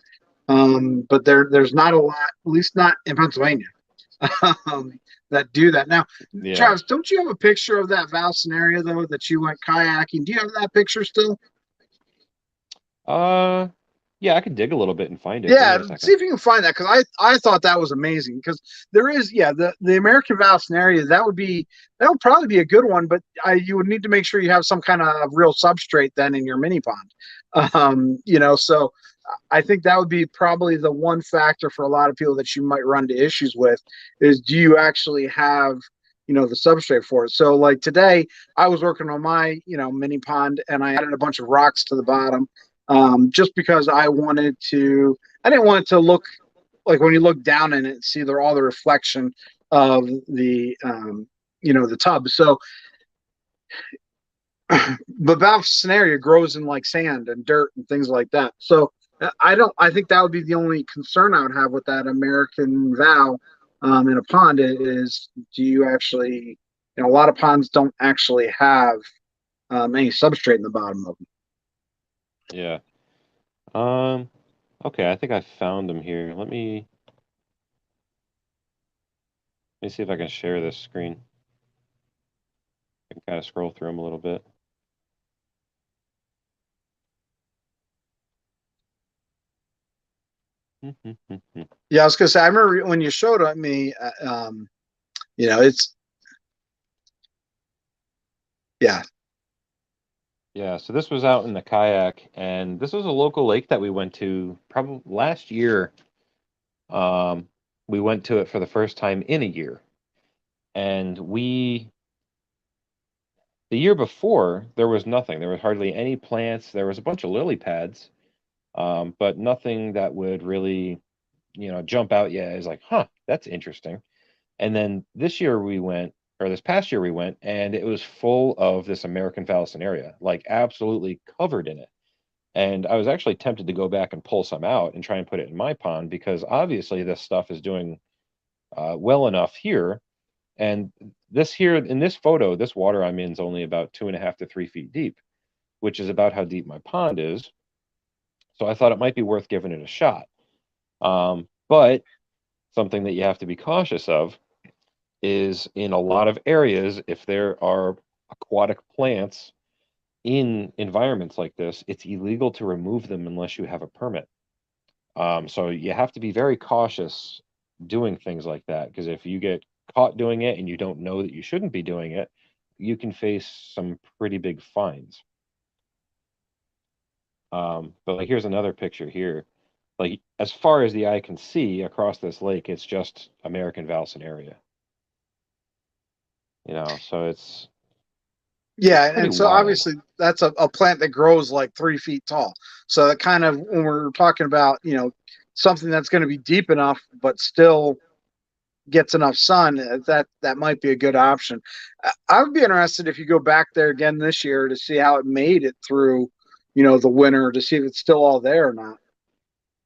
but there's not a lot, at least not in Pennsylvania, that do that. Now, Yeah. Travis, don't you have a picture of that Val scenario though that you went kayaking? Do you have that picture still? Uh, Yeah, I could dig a little bit and find it. Give Yeah, me a see second. if you can find that because I thought that was amazing because there is the American Valsinaria that would probably be a good one, but you would need to make sure you have some kind of real substrate then in your mini pond, so I think that would be probably the one factor for a lot of people that you might run into issues with is do you actually have the substrate for it. So like today I was working on my mini pond and I added a bunch of rocks to the bottom just because I didn't want it to look like when you look down in it, see all the reflection of the tub. So the valve scenario grows in like sand and dirt and things like that. So I think that would be the only concern I would have with that American valve in a pond is do you actually, a lot of ponds don't actually have any substrate in the bottom of them. Yeah. Um, okay, I think I found them here. Let me see if I can share this screen. I can kind of scroll through them a little bit. Yeah, I was gonna say I remember when you showed it me, it's yeah. Yeah, so this was out in the kayak, and this was a local lake that we went to probably last year. Um, we went to it for the first time in a year, and the year before there was nothing. There was hardly any plants. There was a bunch of lily pads, but nothing that would really, jump out yet as like, huh, that's interesting. And then this year we went, or this past year we went, and it was full of this American Vallisneria, like absolutely covered in it. And I was actually tempted to go back and pull some out and try and put it in my pond because obviously this stuff is doing well enough here. And this here in this photo, this water I'm in is only about 2.5 to 3 feet deep, which is about how deep my pond is. So I thought it might be worth giving it a shot. But something that you have to be cautious of is in a lot of areas, if there are aquatic plants in environments like this, it's illegal to remove them unless you have a permit. So you have to be very cautious doing things like that because if you get caught doing it and you don't know that you shouldn't be doing it, you can face some pretty big fines. But like here's another picture here. Like as far as the eye can see across this lake, it's just American Valsinaria. So it's Yeah, pretty and so wild. obviously that's a plant that grows like 3 feet tall. So that kind of when we're talking about something that's going to be deep enough but still gets enough sun, that might be a good option. I would be interested if you go back there again this year to see how it made it through, the winter to see if it's still all there or not.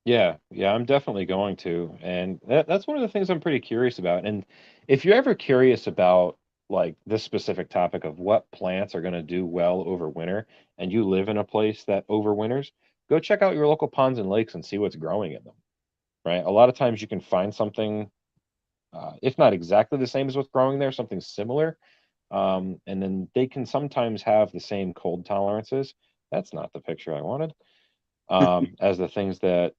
Yeah, yeah, I'm definitely going to. And that's one of the things I'm pretty curious about. And if you're ever curious about like this specific topic of what plants are going to do well over winter, and you live in a place that overwinters, go check out your local ponds and lakes and see what's growing in them, right? A lot of times you can find something, if not exactly the same as what's growing there, something similar. And then they can sometimes have the same cold tolerances. That's not the picture I wanted, as the things that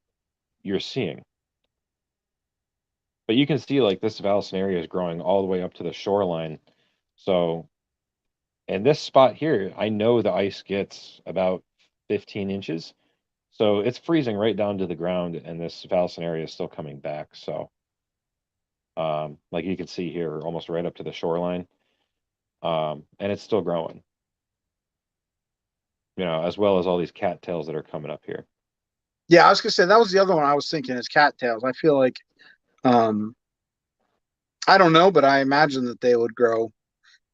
you're seeing. But you can see like this Vallisneria is growing all the way up to the shoreline. So, and this spot here, I know the ice gets about 15 inches. So it's freezing right down to the ground, and this Vallisneria is still coming back. So, like you can see here, almost right up to the shoreline, and it's still growing. As well as all these cattails that are coming up here. Yeah, I was gonna say that was the other one I was thinking is cattails. I feel like um, I don't know, but I imagine that they would grow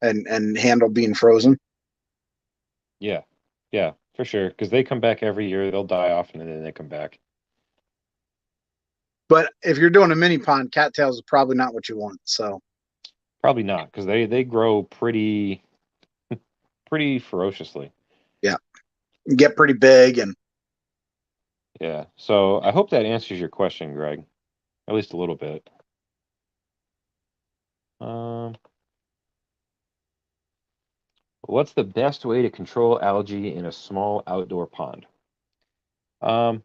and handle being frozen. Yeah, yeah, for sure. Because they come back every year. They'll die off, and then they come back. But if you're doing a mini pond, cattails is probably not what you want. So Probably not, because they grow pretty ferociously. yeah, get pretty big and Yeah. So I hope that answers your question, Greg, at least a little bit. Um, what's the best way to control algae in a small outdoor pond? Um,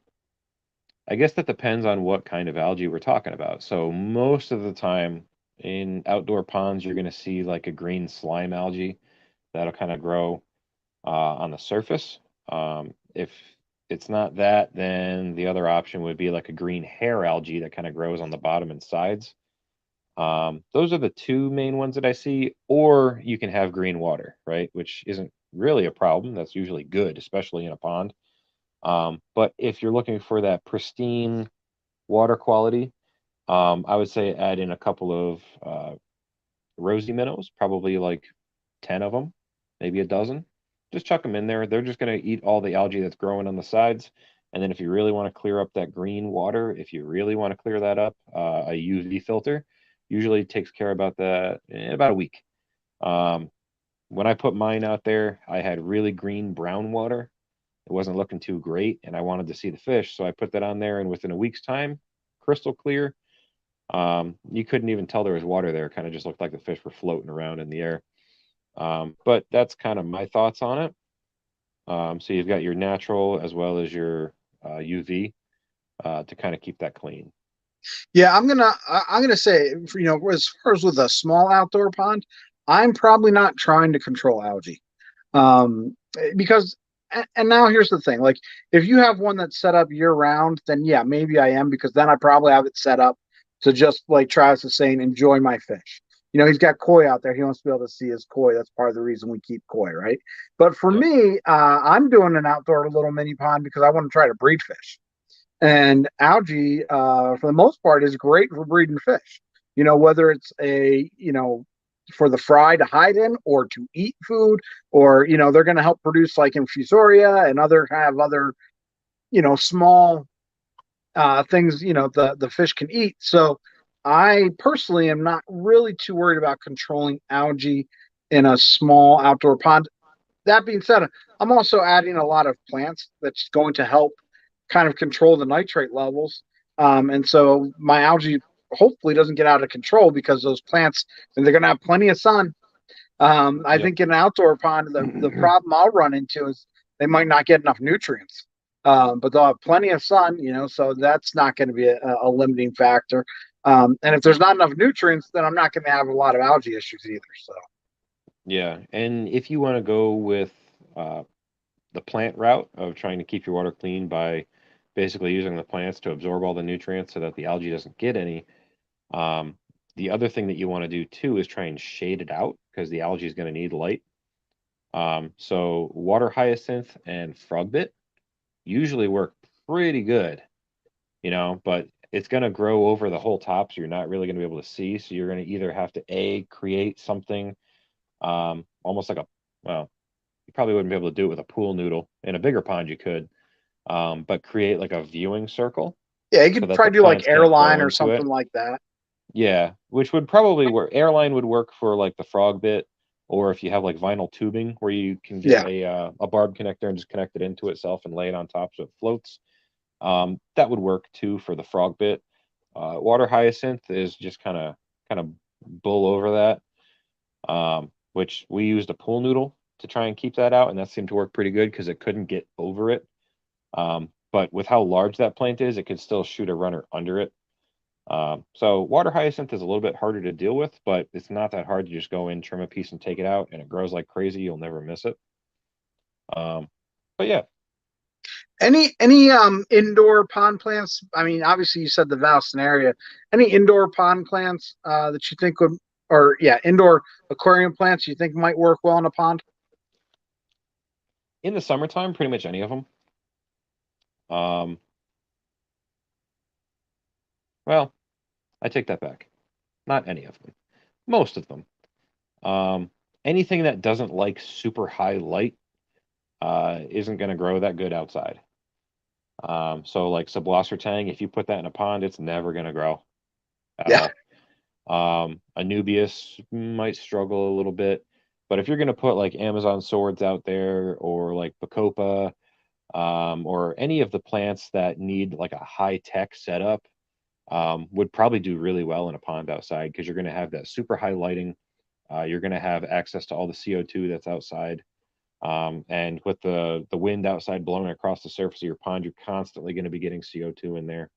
I guess that depends on what kind of algae we're talking about. So most of the time in outdoor ponds, you're going to see like a green slime algae that'll kind of grow on the surface. If it's not that, then the other option would be like a green hair algae that kind of grows on the bottom and sides. Those are the two main ones that I see. Or you can have green water, right? Which isn't really a problem. That's usually good, especially in a pond. But if you're looking for that pristine water quality, I would say add in a couple of rosy minnows, probably like 10 of them, maybe a dozen. Just chuck them in there. They're just going to eat all the algae that's growing on the sides. And then if you really want to clear up that green water, if you really want to clear that up, a UV filter usually takes care about that in about a week. Um, when I put mine out there, I had really green brown water. It wasn't looking too great, and I wanted to see the fish, so I put that on there, and within a week's time, crystal clear. You couldn't even tell there was water there. It kind of just looked like the fish were floating around in the air. But that's kind of my thoughts on it. So you've got your natural as well as your UV to kind of keep that clean. Yeah, I'm gonna say, as far as with a small outdoor pond, I'm probably not trying to control algae. Because and now here's the thing, like if you have one that's set up year round, then yeah, maybe I am, because then I probably have it set up to just, like Travis is saying, enjoy my fish. He's got koi out there. He wants to be able to see his koi. That's part of the reason we keep koi, right? But for Yep. me, I'm doing an outdoor little mini pond because I want to try to breed fish. And algae, for the most part, is great for breeding fish. Whether it's for the fry to hide in or to eat food, or they're going to help produce like infusoria and other small things the fish can eat. So I personally am not really too worried about controlling algae in a small outdoor pond. That being said, I'm also adding a lot of plants that's going to help kind of control the nitrate levels. And so my algae hopefully doesn't get out of control because those plants, and they're going to have plenty of sun. I Yep. think in an outdoor pond, the problem I'll run into is they might not get enough nutrients. But they'll have plenty of sun, so that's not going to be a limiting factor. And if there's not enough nutrients, then I'm not going to have a lot of algae issues either. So, Yeah. And if you want to go with uh, the plant route of trying to keep your water clean by basically using the plants to absorb all the nutrients so that the algae doesn't get any, um, the other thing that you want to do too is try and shade it out because the algae is going to need light. So water hyacinth and frogbit usually work pretty good, but it's going to grow over the whole top, so you're not really going to be able to see. So you're going to either have to create something almost like well, you probably wouldn't be able to do it with a pool noodle. In a bigger pond, you could, but create like a viewing circle yeah, you so could that the probably do like plants can't airline grow or into something it. like that. Yeah, which would probably work. Airline would work for like the frog bit, or if you have like vinyl tubing where you can get Yeah. a barb connector and just connect it into itself and lay it on top so it floats. That would work too for the frog bit. Water hyacinth is just kind of bull over that, which we used a pool noodle to try and keep that out, and that seemed to work pretty good because it couldn't get over it. But with how large that plant is, it could still shoot a runner under it. So water hyacinth is a little bit harder to deal with, but it's not that hard to just go in, trim a piece, and take it out, and it grows like crazy. You'll never miss it. Um, but yeah, Any indoor pond plants? I mean, obviously you said the Valsinaria. Any indoor pond plants that you think would, or yeah, indoor aquarium plants you think might work well in a pond? in the summertime, pretty much any of them. Um, well, I take that back. Not any of them. Most of them. Um, Anything that doesn't like super high light isn't going to grow that good outside. So like Sublosser Tang, if you put that in a pond, it's never going to grow at Yeah. all. Anubias might struggle a little bit, but if you're going to put like Amazon swords out there or like Bacopa, or any of the plants that need like a high tech setup, would probably do really well in a pond outside because you're going to have that super high lighting. You're going to have access to all the CO2 that's outside. And with the wind outside blowing across the surface of your pond, you're constantly going to be getting CO2 in there.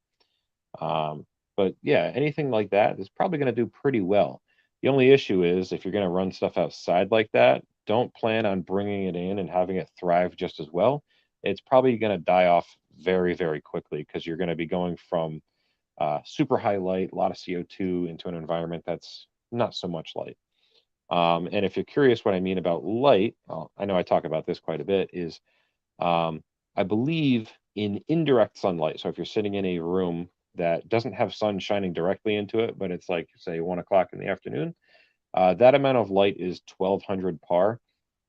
But yeah, anything like that is probably going to do pretty well. The only issue is if you're going to run stuff outside like that, don't plan on bringing it in and having it thrive just as well. It's probably going to die off very, very quickly because you're going to be going from super high light, a lot of CO2 into an environment that's not so much light. And if you're curious what I mean about light, I know I talk about this quite a bit, is I believe in indirect sunlight. So if you're sitting in a room that doesn't have sun shining directly into it, but it's like, say, 1 o'clock in the afternoon, that amount of light is 1200 par,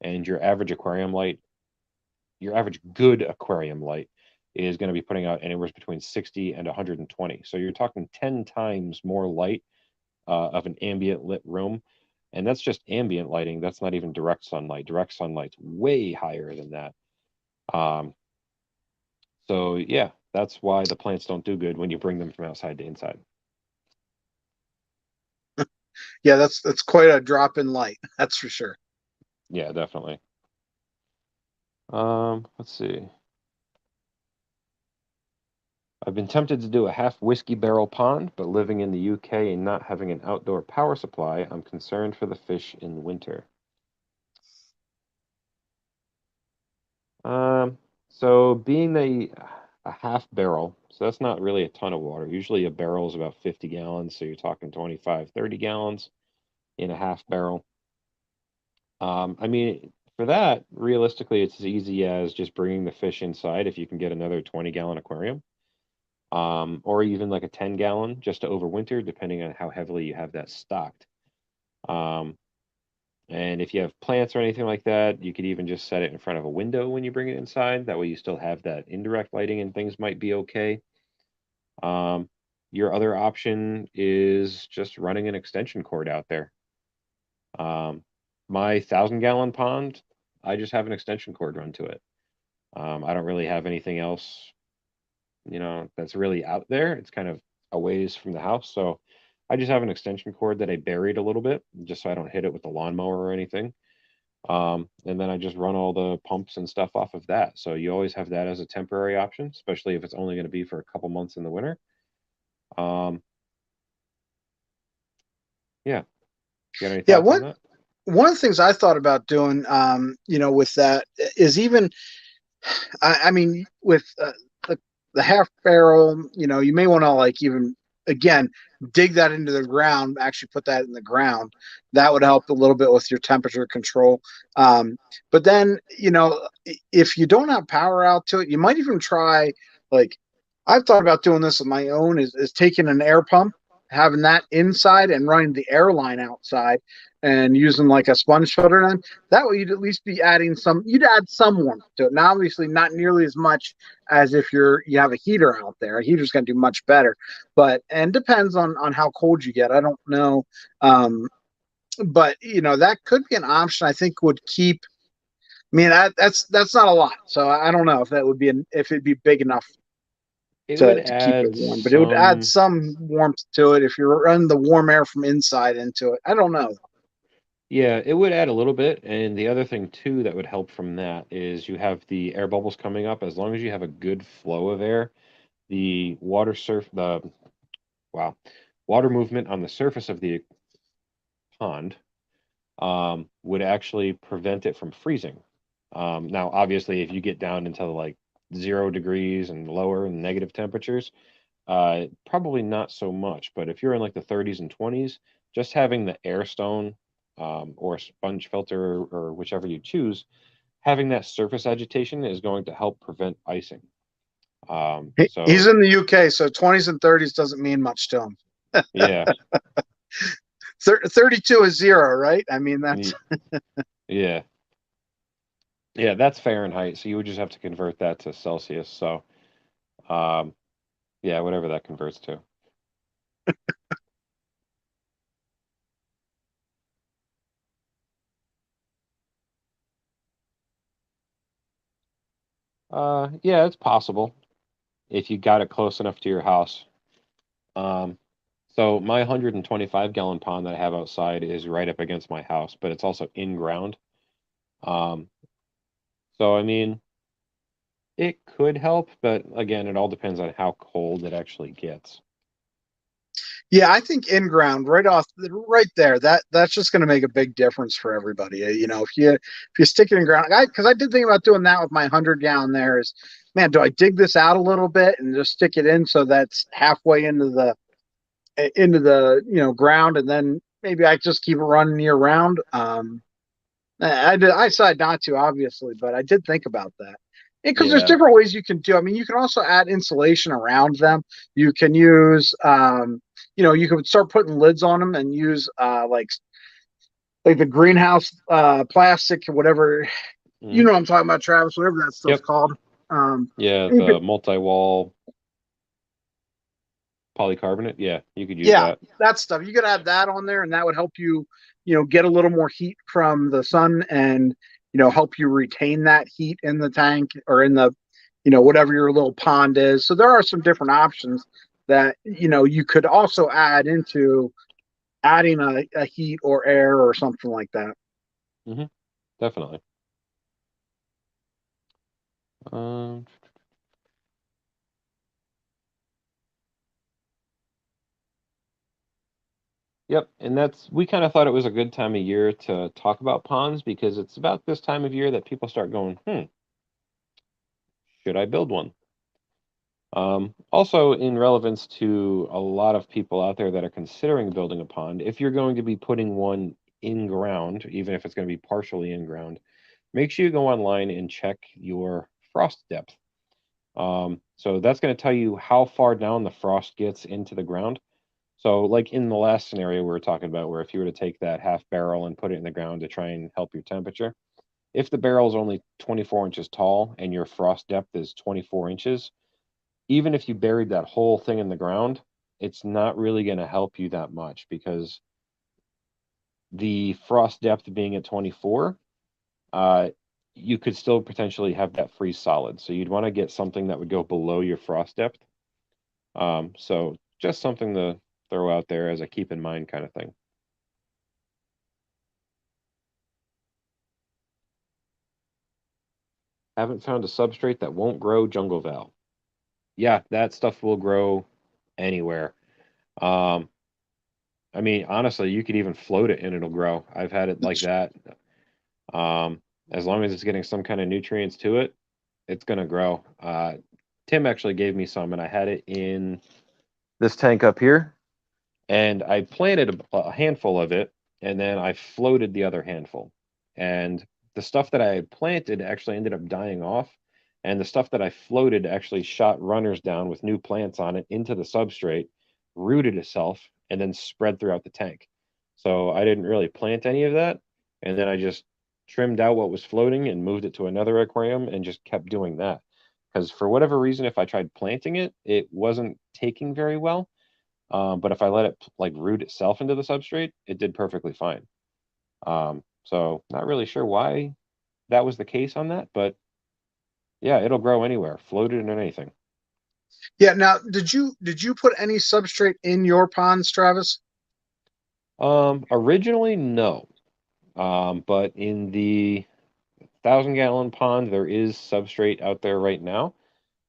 and your average aquarium light, your average good aquarium light, is going to be putting out anywhere between 60 and 120. So you're talking 10 times more light of an ambient lit room. And that's just ambient lighting. That's not even direct sunlight. Direct sunlight's way higher than that. So yeah, that's why the plants don't do good when you bring them from outside to inside. Yeah, that's quite a drop in light. That's for sure. Yeah, definitely. Let's see. I've been tempted to do a half whiskey barrel pond, but living in the UK and not having an outdoor power supply, I'm concerned for the fish in winter. So being a half barrel, so that's not really a ton of water. Usually a barrel is about 50 gallons, so you're talking 25, 30 gallons in a half barrel. I mean, for that, realistically, it's as easy as just bringing the fish inside if you can get another 20-gallon aquarium, or even like a 10-gallon just to overwinter, depending on how heavily you have that stocked. Um, and if you have plants or anything like that, you could even just set it in front of a window when you bring it inside. That way you still have that indirect lighting and things might be okay. Um, your other option is just running an extension cord out there. My 1,000-gallon pond, I just have an extension cord run to it. I don't really have anything else, that's really out there. It's kind of a ways from the house. So I just have an extension cord that I buried a little bit just so I don't hit it with the lawnmower or anything. And then I just run all the pumps and stuff off of that. So you always have that as a temporary option, especially if it's only going to be for a couple months in the winter. Um, yeah. You got any Yeah, thoughts on that? one of the things I thought about doing, with that is even, I mean, with the half barrel, you may want to like even again dig that into the ground, actually put that in the ground. That would help a little bit with your temperature control. Um, but then, if you don't have power out to it, you might even try like I've thought about doing this on my own is taking an air pump, having that inside and running the air line outside and using like a sponge filter then that way you'd at least be adding you'd add some warmth to it. Now obviously not nearly as much as if you have a heater out there. A heater's going to do much better, but and depends on how cold you get. I don't know, but that could be an option. I think would keep. I mean that's not a lot, so I don't know if that would be if it'd be big enough It would to keep it add warm, but it would add some, some warmth to it if you're running the warm air from inside into it. I don't know. yeah, it would add a little bit. And the other thing too that would help from that is you have the air bubbles coming up. As long as you have a good flow of air, the wow, water movement on the surface of the pond would actually prevent it from freezing. Now, obviously, if you get down into like 0 degrees and lower and negative temperatures, probably not so much. But if you're in like the 30s and 20s, just having the air stone or sponge filter or whichever you choose, having that surface agitation is going to help prevent icing. He's So in the UK, so 20s and 30s doesn't mean much to him. yeah, 32 is zero, right? I mean, that's yeah, yeah, that's Fahrenheit. So you would just have to convert that to Celsius. So um, yeah, whatever that converts to. Yeah, it's possible if you got it close enough to your house. Um, so my 125-gallon pond that I have outside is right up against my house, but it's also in ground. Um, So, I mean, it could help, but again, it all depends on how cold it actually gets. Yeah, I think in ground right there, that's just going to make a big difference for everybody. If you stick it in ground, because I did think about doing that with my 100 gallon. There is, man, do I dig this out a little bit and just stick it in so that's halfway into the ground, and then maybe I just keep it running year round. I decided not to, obviously, but I did think about that. Because there's Yeah. different ways you can do. I mean, you can also add insulation around them. You can use, you can start putting lids on them and use like the greenhouse plastic or whatever. You Mhm. know what I'm talking about, Travis? Whatever that stuff's Yep. called. Yeah, And you could, the multi-wall polycarbonate. Yeah, you could use yeah, that. that stuff. You could add that on there, and that would help you, get a little more heat from the sun, and help you retain that heat in the tank or in the, whatever your little pond is. So there are some different options that you could also add into adding a heat or air or something like that. Hmm. Definitely. Um, yep, and we kind of thought it was a good time of year to talk about ponds because it's about this time of year that people start going, should I build one? Also, in relevance to a lot of people out there that are considering building a pond, if you're going to be putting one in ground, even if it's going to be partially in ground, make sure you go online and check your frost depth. So that's going to tell you how far down the frost gets into the ground. So, like in the last scenario we were talking about, where if you were to take that half barrel and put it in the ground to try and help your temperature, if the barrel is only 24 inches tall and your frost depth is 24 inches, even if you buried that whole thing in the ground, it's not really going to help you that much because the frost depth being at 24, uh, you could still potentially have that freeze solid. So you'd want to get something that would go below your frost depth. So just something to throw out there as a keep in mind kind of thing. Haven't found a substrate that won't grow jungle val. Yeah, that stuff will grow anywhere. Um, I mean, honestly, you could even float it and it'll grow. I've had it like that. Um, as long as it's getting some kind of nutrients to it, it's gonna grow. Tim actually gave me some, and I had it in this tank up here, and I planted a handful of it, and then I floated the other handful. And the stuff that I had planted actually ended up dying off, and the stuff that I floated actually shot runners down with new plants on it into the substrate, rooted itself, and then spread throughout the tank. So I didn't really plant any of that, and then I just trimmed out what was floating and moved it to another aquarium and just kept doing that. Because for whatever reason, if I tried planting it, it wasn't taking very well, but if I let it like root itself into the substrate, it did perfectly fine. So not really sure why that was the case on that, but yeah, it'll grow anywhere, floated in anything. Yeah. Now, did you put any substrate in your ponds, Travis? Originally, no. But in the 1,000 gallon pond, there is substrate out there right now.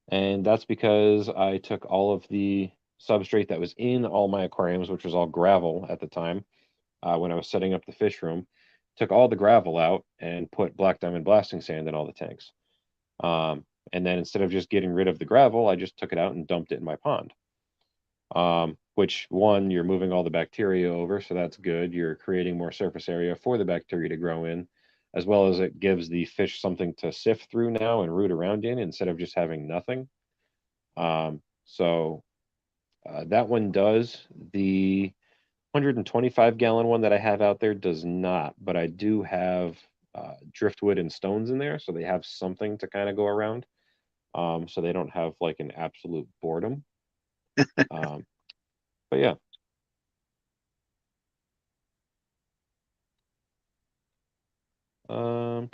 And that's because I took all of the substrate that was in all my aquariums, which was all gravel at the time, when I was setting up the fish room, took all the gravel out and put black diamond blasting sand in all the tanks. And then instead of just getting rid of the gravel, I just took it out and dumped it in my pond. Which one, you're moving all the bacteria over, so that's good. You're creating more surface area for the bacteria to grow in, as well as it gives the fish something to sift through now and root around in instead of just having nothing. So that one does. The 125-gallon one that I have out there does not, but I do have driftwood and stones in there, so they have something to kind of go around. So they don't have like an absolute boredom. Um, but yeah, um,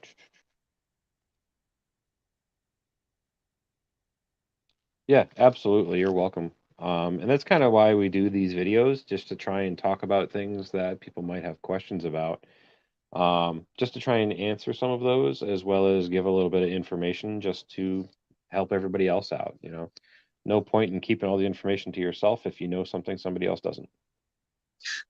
yeah, absolutely. You're welcome. And that's kind of why we do these videos, just to try and talk about things that people might have questions about. just to try and answer some of those, as well as give a little bit of information just to help everybody else out. No point in keeping all the information to yourself if you know something somebody else doesn't.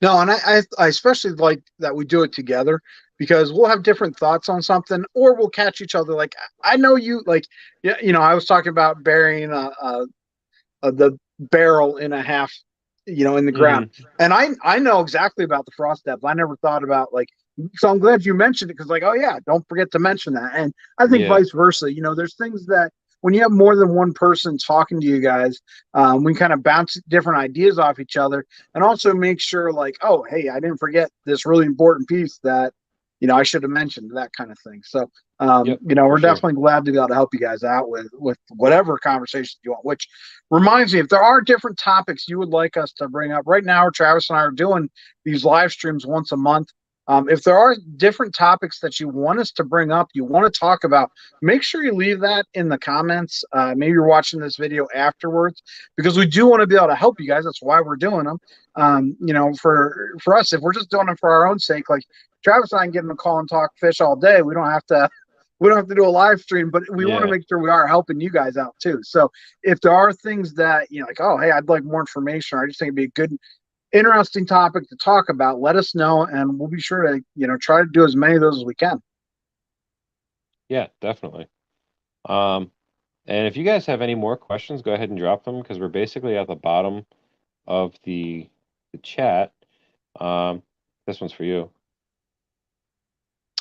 No, and I especially like that we do it together because we'll have different thoughts on something, or we'll catch each other. Like I know you like, yeah, I was talking about burying the barrel in a half, in the ground, Hmm. and I know exactly about the frost depth. I never thought about like, so I'm glad you mentioned it because like, oh yeah, don't forget to mention that. And I think Yeah, vice versa. There's things that when you have more than one person talking to you guys, we kind of bounce different ideas off each other, and also make sure like, oh hey, I didn't forget this really important piece that I should have mentioned, that kind of thing. So yep, for we're sure. definitely glad to be able to help you guys out with whatever conversation you want. Which reminds me, if there are different topics you would like us to bring up, right now Travis and I are doing these live streams once a month. If there are different topics that you want us to bring up, you want to talk about, make sure you leave that in the comments. Maybe you're watching this video afterwards because we do want to be able to help you guys. That's why we're doing them. For us, if we're just doing them for our own sake, like Travis and I can get in a call and talk fish all day. We don't have to do a live stream, but we want to Yeah, make sure we are helping you guys out too. So if there are things that like, oh hey, I'd like more information, or I just think it'd be a good, interesting topic to talk about, let us know, and we'll be sure to try to do as many of those as we can. yeah, definitely. Um, and if you guys have any more questions, go ahead and drop them because we're basically at the bottom of the chat. Um, this one's for you.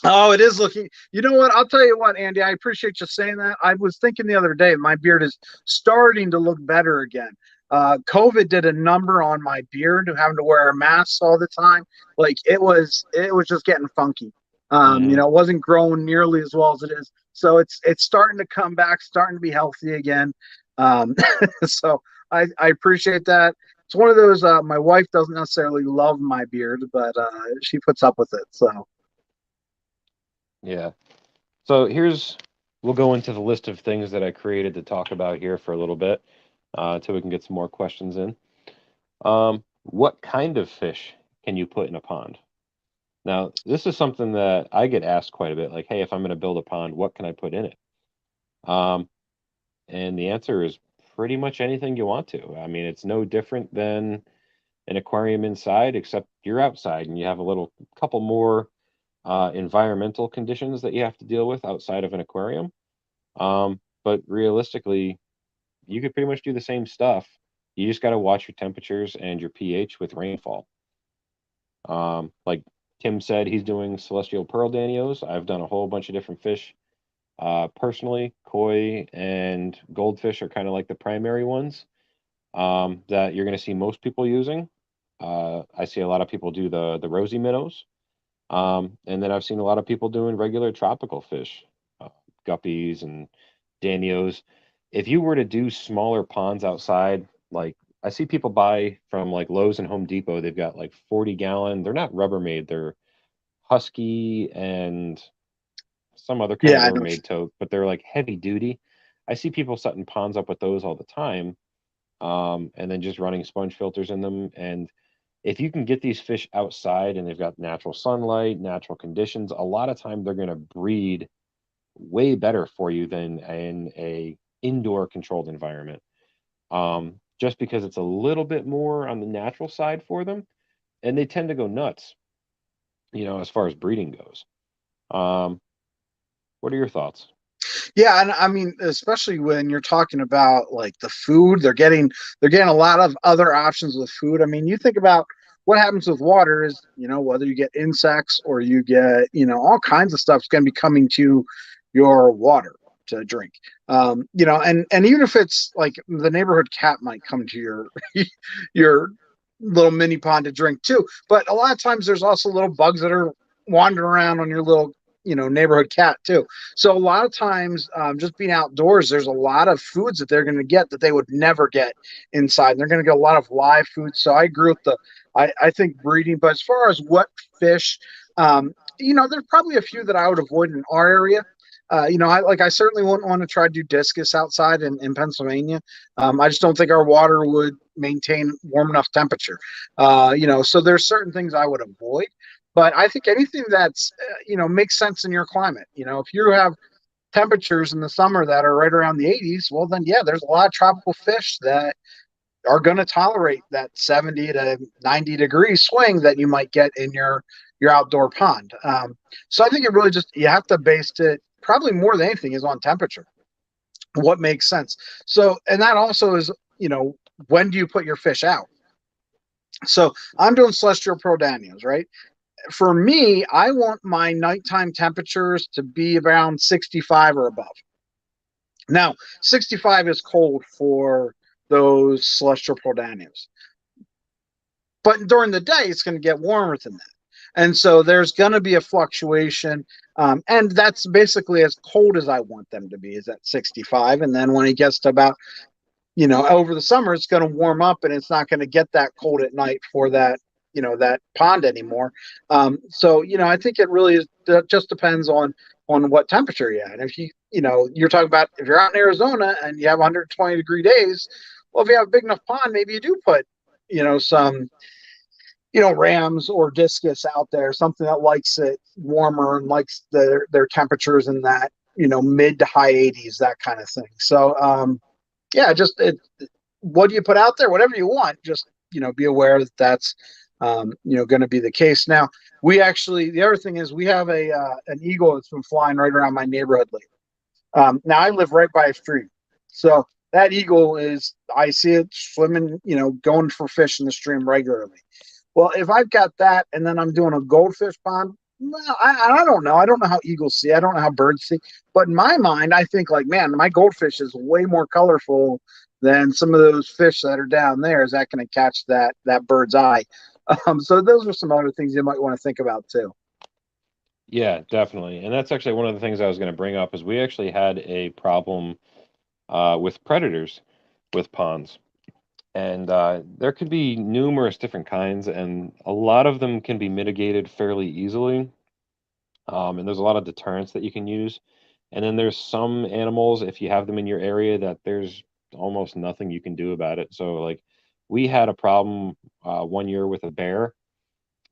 Oh, it is looking. You know what? I'll tell you what, Andy. I appreciate you saying that. I was thinking the other day, my beard is starting to look better again. COVID did a number on my beard, having to wear a mask all the time. Like it was just getting funky. Hmm. It wasn't growing nearly as well as it is. So it's starting to come back, starting to be healthy again. Um, so I appreciate that. It's one of those. My wife doesn't necessarily love my beard, but she puts up with it. So. Yeah. So we'll go into the list of things that I created to talk about here for a little bit, until we can get some more questions in. What kind of fish can you put in a pond? Now, this is something that I get asked quite a bit, like, hey, if I'm going to build a pond, what can I put in it? Um, and the answer is pretty much anything you want to. I mean, it's no different than an aquarium inside, except you're outside and you have a little couple more environmental conditions that you have to deal with outside of an aquarium. But realistically, you could pretty much do the same stuff. You just got to watch your temperatures and your pH with rainfall. Like Tim said, he's doing celestial pearl danios. I've done a whole bunch of different fish. Personally, koi and goldfish are kind of like the primary ones that you're going to see most people using. I see a lot of people do the rosy minnows, and then I've seen a lot of people doing regular tropical fish, uh, guppies and danios. If you were to do smaller ponds outside, like I see people buy from like Lowe's and Home Depot, they've got like 40-gallon. They're not Rubbermaid, they're Husky and some other kind of Yeah, I know. Rubbermaid tote, but they're like heavy duty. I see people setting ponds up with those all the time, and then just running sponge filters in them. And if you can get these fish outside and they've got natural sunlight, natural conditions, a lot of time they're going to breed way better for you than in a indoor controlled environment. Just because it's a little bit more on the natural side for them, and they tend to go nuts, as far as breeding goes. Um, what are your thoughts? Yeah, and I mean, especially when you're talking about like the food, they're getting a lot of other options with food. I mean, you think about what happens with water is, whether you get insects or you get, all kinds of stuff's going to be coming to your water to drink. And even if it's like the neighborhood cat might come to your little mini pond to drink too. But a lot of times there's also little bugs that are wandering around on your little, neighborhood cat too. So a lot of times, just being outdoors, there's a lot of foods that they're going to get that they would never get inside. They're going to get a lot of live food. So I agree with I think breeding. But as far as what fish, there's probably a few that I would avoid in our area. I certainly wouldn't want to try to do discus outside in Pennsylvania. I just don't think our water would maintain warm enough temperature. So there's certain things I would avoid. But I think anything that's makes sense in your climate. If you have temperatures in the summer that are right around the 80s, well then yeah, there's a lot of tropical fish that are going to tolerate that 70 to 90 degree swing that you might get in your outdoor pond. So I think it really just you have to base it probably more than anything is on temperature. What makes sense. So and that also is when do you put your fish out? So I'm doing celestial prodanios, right? For me, I want my nighttime temperatures to be around 65 or above. Now, 65 is cold for those celestial prodanios, but during the day, it's going to get warmer than that. And so there's going to be a fluctuation. And that's basically as cold as I want them to be, is at 65. And then when it gets to about over the summer, it's going to warm up and it's not going to get that cold at night for that pond anymore. So I think it really is, just depends on what temperature you're at. If you're talking about if you're out in Arizona and you have 120-degree days, well, if you have a big enough pond, maybe you do put, some, rams or discus out there, something that likes it warmer and likes their temperatures in that, mid to high 80s, that kind of thing. So, yeah, just what do you put out there? Whatever you want, just be aware that that's going to be the case. Now, the other thing is we have an eagle that's been flying right around my neighborhood lately. Now I live right by a stream, so that eagle I see it swimming, going for fish in the stream regularly. Well, if I've got that and then I'm doing a goldfish pond, well, I don't know. I don't know how eagles see. I don't know how birds see. But in my mind, I think like, man, my goldfish is way more colorful than some of those fish that are down there. Is that going to catch that bird's eye? So those are some other things you might want to think about too. Yeah, definitely. And that's actually one of the things I was going to bring up is we actually had a problem with predators with ponds. And there could be numerous different kinds, and a lot of them can be mitigated fairly easily. And there's a lot of deterrents that you can use. And then there's some animals, if you have them in your area, that there's almost nothing you can do about it. So, like, we had a problem one year with a bear,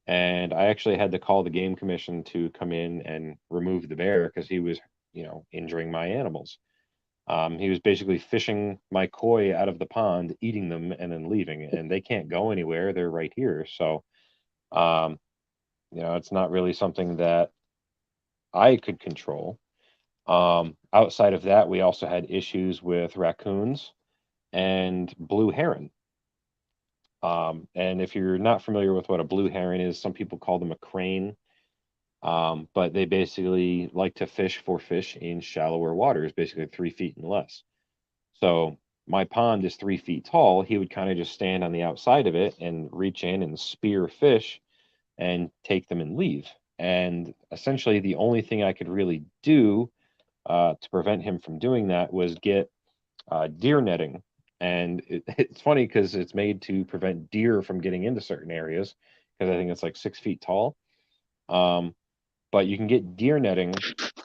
and I actually had to call the game commission to come in and remove the bear because he was, injuring my animals. He was basically fishing my koi out of the pond, eating them, and then leaving. And they can't go anywhere; they're right here. So, um, it's not really something that I could control. Outside of that, we also had issues with raccoons and blue heron. And if you're not familiar with what a blue heron is, some people call them a crane. But they basically like to fish for fish in shallower waters, basically 3 feet and less. So my pond is 3 feet tall. He would kind of just stand on the outside of it and reach in and spear fish and take them and leave. And essentially, the only thing I could really do to prevent him from doing that was get deer netting. And it's funny because it's made to prevent deer from getting into certain areas because I think it's like 6 feet tall. Um, but you can get deer netting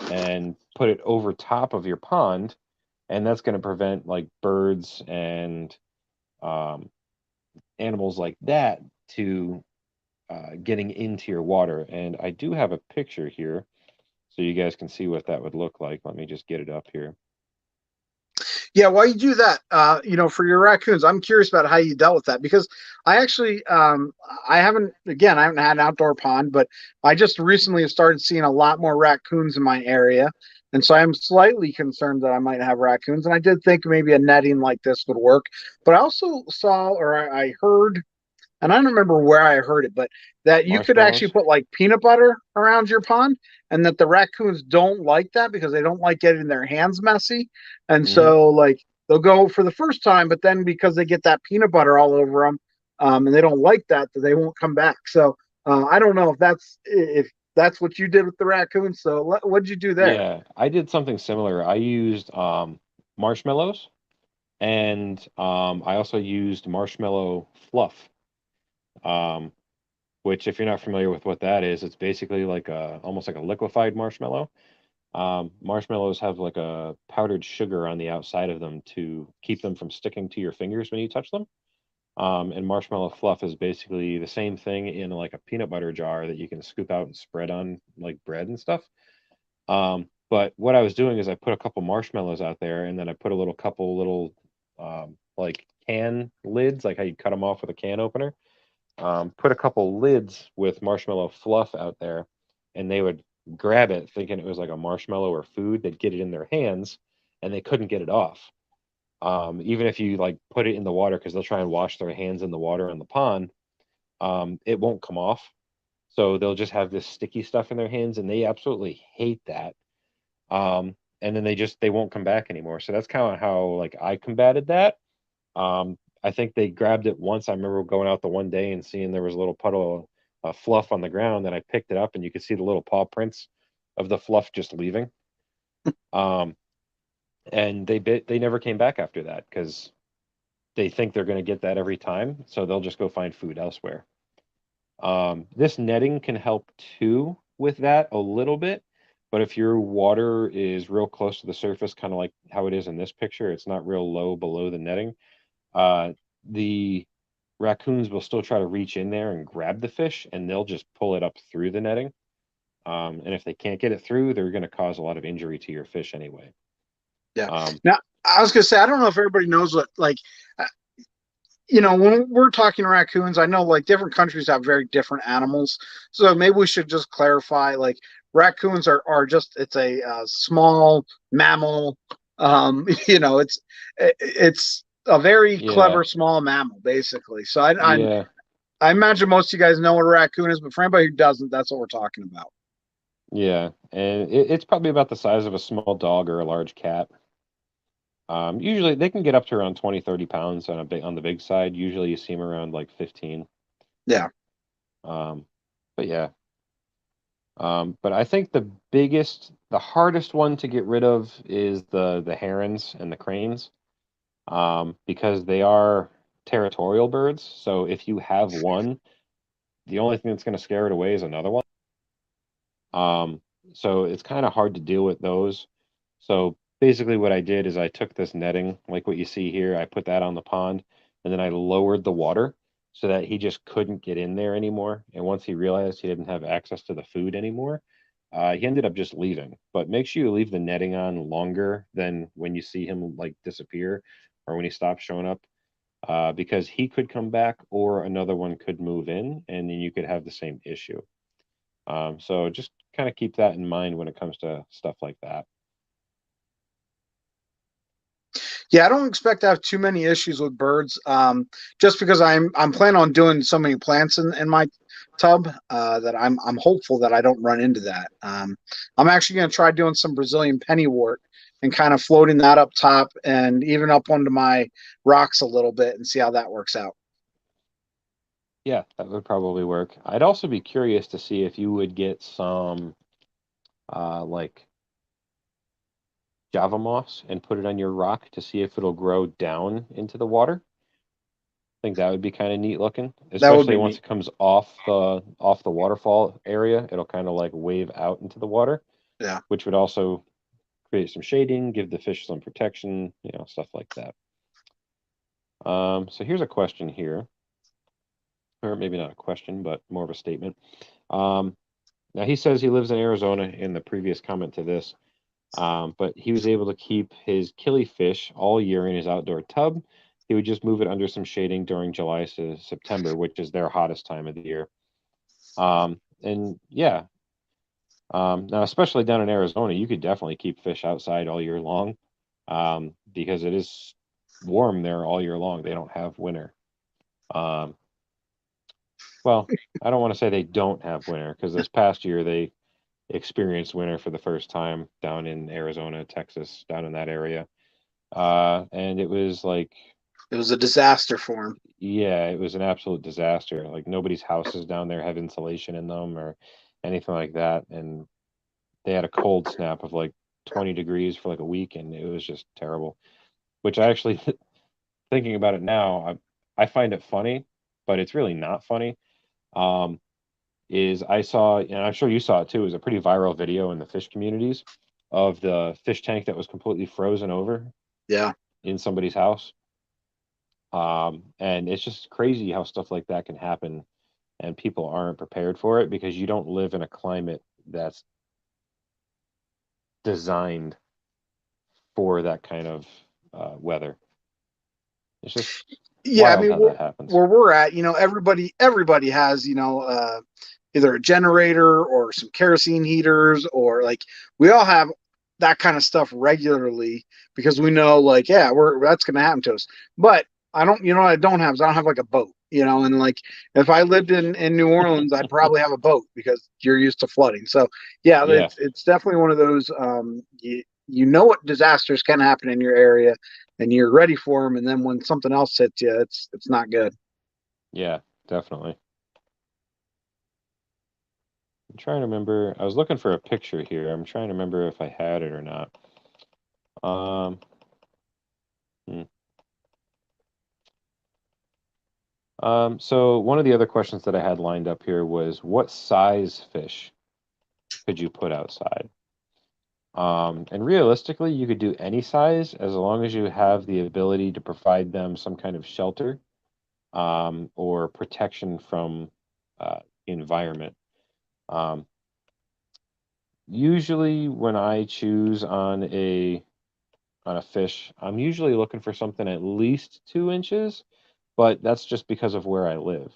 and put it over top of your pond, and that's going to prevent like birds and um, animals like that to getting into your water. And I do have a picture here so you guys can see what that would look like. Let me just get it up here. Yeah, why you do that? For your raccoons, I'm curious about how you dealt with that because I actually, I haven't had an outdoor pond, but I just recently have started seeing a lot more raccoons in my area, and so I'm slightly concerned that I might have raccoons. And I did think maybe a netting like this would work, but I also saw or I heard, and I don't remember where I heard it, but that you could actually Marshmallows. put like peanut butter around your pond, and that the raccoons don't like that because they don't like getting their hands messy, and Hmm. so like they'll go for the first time, but then because they get that peanut butter all over them, and they don't like that they won't come back. So I don't know if that's what you did with the raccoons. So what'd you do there? Yeah, I did something similar. I used marshmallows, and I also used marshmallow fluff. Um, which, if you're not familiar with what that is, it's basically like almost like a liquefied marshmallow. Marshmallows have like a powdered sugar on the outside of them to keep them from sticking to your fingers when you touch them. And marshmallow fluff is basically the same thing in like a peanut butter jar that you can scoop out and spread on like bread and stuff. But what I was doing is I put a couple marshmallows out there, and then I put a couple little like can lids, like how you cut them off with a can opener. Put a couple lids with marshmallow fluff out there, and they would grab it thinking it was like a marshmallow or food. They'd get it in their hands, and they couldn't get it off. Even if you like put it in the water, because they'll try and wash their hands in the water in the pond, it won't come off. So they'll just have this sticky stuff in their hands, and they absolutely hate that. And then they won't come back anymore. So that's kind of how like I combated that. I think they grabbed it once. I remember going out the one day and seeing there was a little puddle of fluff on the ground, and I picked it up, and you could see the little paw prints of the fluff just leaving. Um, and they never came back after that because they think they're going to get that every time, so they'll just go find food elsewhere. This netting can help too with that a little bit, but if your water is real close to the surface, kind of like how it is in this picture, it's not real low below the netting. The raccoons will still try to reach in there and grab the fish, and they'll just pull it up through the netting. And if they can't get it through, they're going to cause a lot of injury to your fish anyway. Yeah. Now, I was gonna say, I don't know if everybody knows what like, when we're talking raccoons, I know like different countries have very different animals, so maybe we should just clarify like raccoons are just it's a small mammal. It's a very Yeah, clever small mammal basically. So yeah, I imagine most of you guys know what a raccoon is, but for anybody who doesn't, that's what we're talking about. yeah. And it's probably about the size of a small dog or a large cat. Usually they can get up to around 20, 30 pounds on the big side. Usually you see them around like 15. Yeah. Um, but yeah. But I think the hardest one to get rid of is the herons and the cranes, because they are territorial birds. So if you have one, the only thing that's going to scare it away is another one. Um, so it's kind of hard to deal with those. So basically, what I did is I took this netting, like what you see here, I put that on the pond, and then I lowered the water so that he just couldn't get in there anymore. And once he realized he didn't have access to the food anymore, he ended up just leaving. But make sure you leave the netting on longer than when you see him like disappear or when he stops showing up, because he could come back or another one could move in, and then you could have the same issue. So just kind of keep that in mind when it comes to stuff like that. Yeah, I don't expect to have too many issues with birds. Just because I'm planning on doing so many plants in my tub that I'm hopeful that I don't run into that. I'm actually going to try doing some Brazilian pennywort and kind of floating that up top and even up onto my rocks a little bit and see how that works out. Yeah, that would probably work. I'd also be curious to see if you would get some like Java moss and put it on your rock to see if it'll grow down into the water. I think that would be kind of neat looking, That would especially be once neat. it comes off the waterfall area. It'll kind of like wave out into the water, Yeah. which would also create some shading, give the fish some protection, stuff like that. So here's a question here, or maybe not a question, but more of a statement. Um, Now he says he lives in Arizona in the previous comment to this, but he was able to keep his killifish all year in his outdoor tub. He would just move it under some shading during July to September, which is their hottest time of the year. And yeah, now especially down in Arizona, you could definitely keep fish outside all year long, because it is warm there all year long. They don't have winter. Um, well, I don't want to say they don't have winter because this past year they experienced winter for the first time down in Arizona, Texas, down in that area. And it was like, It was a disaster for him. yeah, it was an absolute disaster. Like nobody's houses down there have insulation in them or anything like that. And they had a cold snap of like 20 degrees for like a week, and it was just terrible. Which I actually, thinking about it now, I find it funny, but it's really not funny. Um, is I saw, and I'm sure you saw it too, it was a pretty viral video in the fish communities of the fish tank that was completely frozen over Yeah. in somebody's house. And it's just crazy how stuff like that can happen and people aren't prepared for it because you don't live in a climate that's designed for that kind of weather. It's just Yeah, I wild mean, how that happens. where we're at, everybody has, either a generator or some kerosene heaters, or like we all have that kind of stuff regularly because we know, like, yeah, we're that's going to happen to us. But I don't, what I don't have is I don't have like a boat, and like if I lived in New Orleans, I'd probably have a boat because you're used to flooding. So yeah, Yeah, it's definitely one of those. You know what disasters can happen in your area, and you're ready for them. And then when something else hits you, it's not good. yeah, definitely. I'm trying to remember. I was looking for a picture here. I'm trying to remember if I had it or not. Um, hmm. So one of the other questions that I had lined up here was what size fish could you put outside? And realistically, you could do any size as long as you have the ability to provide them some kind of shelter, or protection from the environment. Um, Usually, when I choose on a fish, I'm usually looking for something at least 2 inches, but that's just because of where I live.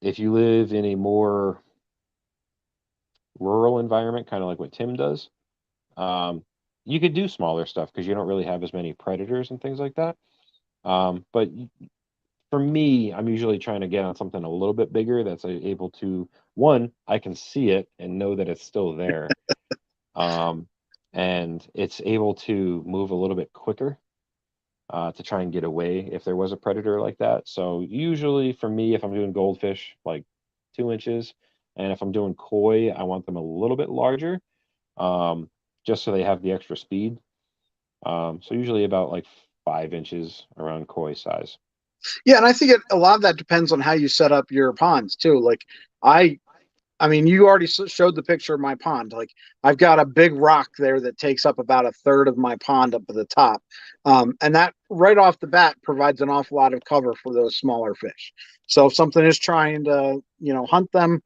If you live in a more rural environment, kind of like what Tim does, um, you could do smaller stuff because you don't really have as many predators and things like that. But for me, I'm usually trying to get on something a little bit bigger that's able to, one, I can see it and know that it's still there. Um, and it's able to move a little bit quicker to try and get away if there was a predator like that. So usually for me, if I'm doing goldfish, like 2 inches, and if I'm doing koi, I want them a little bit larger, um, just so they have the extra speed. So usually about like 5 inches around koi size. Yeah, and I think a lot of that depends on how you set up your ponds too. Like I, I mean, you already showed the picture of my pond. Like I've got a big rock there that takes up about a third of my pond up at the top, and that right off the bat provides an awful lot of cover for those smaller fish. So if something is trying to, hunt them,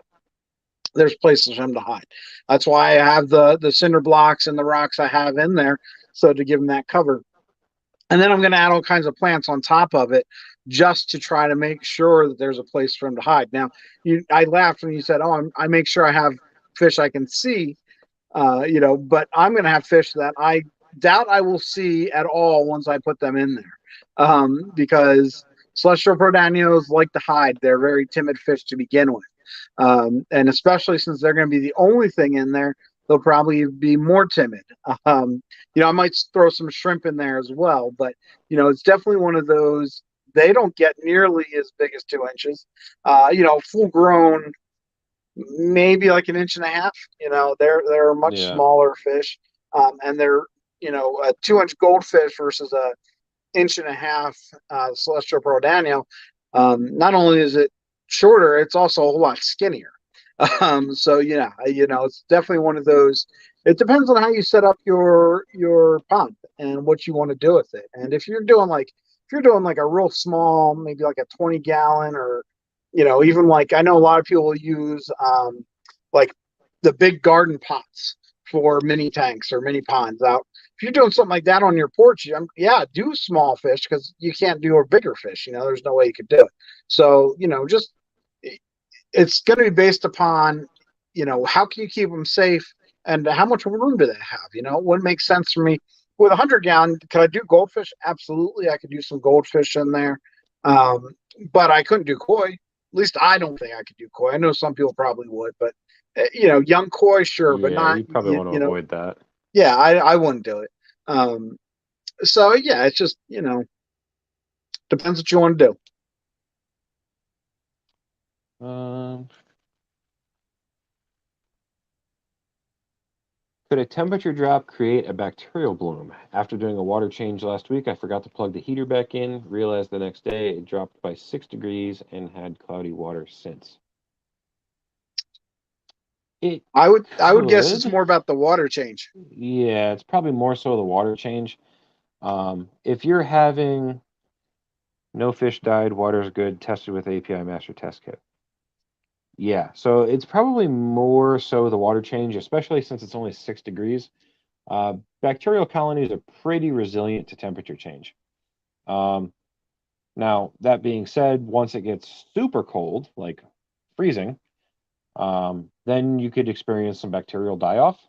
there's places for them to hide. That's why I have the cinder blocks and the rocks I have in there, so to give them that cover. And then I'm going to add all kinds of plants on top of it just to try to make sure that there's a place for them to hide. Now, I laughed when you said, "Oh, I make sure I have fish I can see," but I'm going to have fish that I doubt I will see at all once I put them in there, because celestial prodianios like to hide. They're very timid fish to begin with, and especially since they're going to be the only thing in there, they'll probably be more timid. Um, I might throw some shrimp in there as well, but it's definitely one of those. They don't get nearly as big as 2 inches. Full grown, maybe like an inch and a half. They're much Yeah, smaller fish, and they're a 2 inch goldfish versus a inch and a half celestial prodanio. Not only is it shorter, it's also a whole lot skinnier. So yeah, it's definitely one of those. It depends on how you set up your pond and what you want to do with it. And if you're doing like a real small, maybe like a 20 gallon, or even like I know a lot of people use like the big garden pots for mini tanks or mini ponds out. If you're doing something like that on your porch, yeah, do small fish because you can't do a bigger fish. There's no way you could do it. So, just it's going to be based upon, how can you keep them safe and how much room do they have? What makes sense for me with 100 gallon? Could I do goldfish? Absolutely. I could do some goldfish in there. Um, but I couldn't do koi. At least I don't think I could do koi. I know some people probably would, but young koi, sure, but yeah, not, you probably want to avoid that. yeah, I wouldn't do it. So yeah, it's just, depends what you want to do. Um, Could a temperature drop create a bacterial bloom? After doing a water change last week, I forgot to plug the heater back in. Realized the next day it dropped by 6 degrees and had cloudy water since. It I would guess it's could. more about the water change. Yeah, it's probably more so the water change. If you're having No fish died. Water's good. Tested with API Master Test Kit. Yeah, so it's probably more so the water change, especially since it's only 6 degrees. Bacterial colonies are pretty resilient to temperature change. Um, Now, that being said, once it gets super cold, like freezing, then you could experience some bacterial die-off.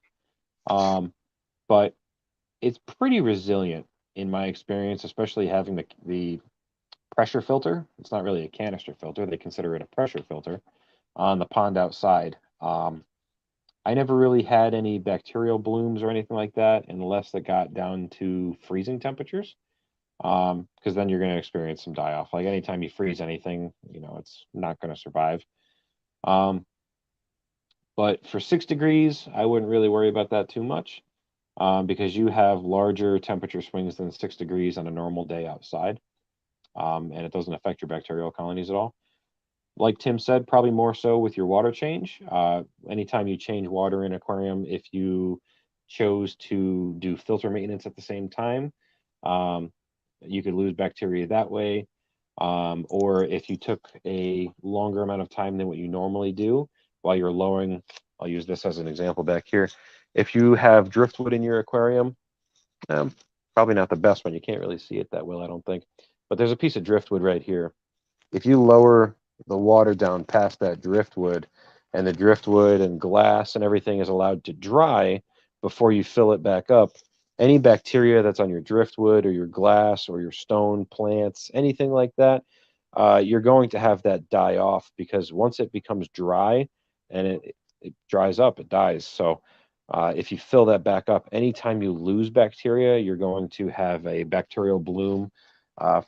Um, but it's pretty resilient in my experience, especially having the pressure filter. It's not really a canister filter. They consider it a pressure filter on the pond outside. I never really had any bacterial blooms or anything like that unless it got down to freezing temperatures. Because then you're going to experience some die off. Like anytime you freeze anything, it's not going to survive. Um, but for 6 degrees, I wouldn't really worry about that too much, because you have larger temperature swings than 6 degrees on a normal day outside, and it doesn't affect your bacterial colonies at all. Like Tim said, probably more so with your water change. Anytime you change water in an aquarium, if you chose to do filter maintenance at the same time, um, you could lose bacteria that way. Or if you took a longer amount of time than what you normally do while you're lowering, I'll use this as an example back here. If you have driftwood in your aquarium, um, probably not the best one. You can't really see it that well, I don't think. But there's a piece of driftwood right here. If you lower the water down past that driftwood, and the driftwood and glass and everything is allowed to dry before you fill it back up, any bacteria that's on your driftwood or your glass or your stone plants, anything like that, you're going to have that die off, because once it becomes dry and it dries up, it dies. So if you fill that back up, anytime you lose bacteria, you're going to have a bacterial bloom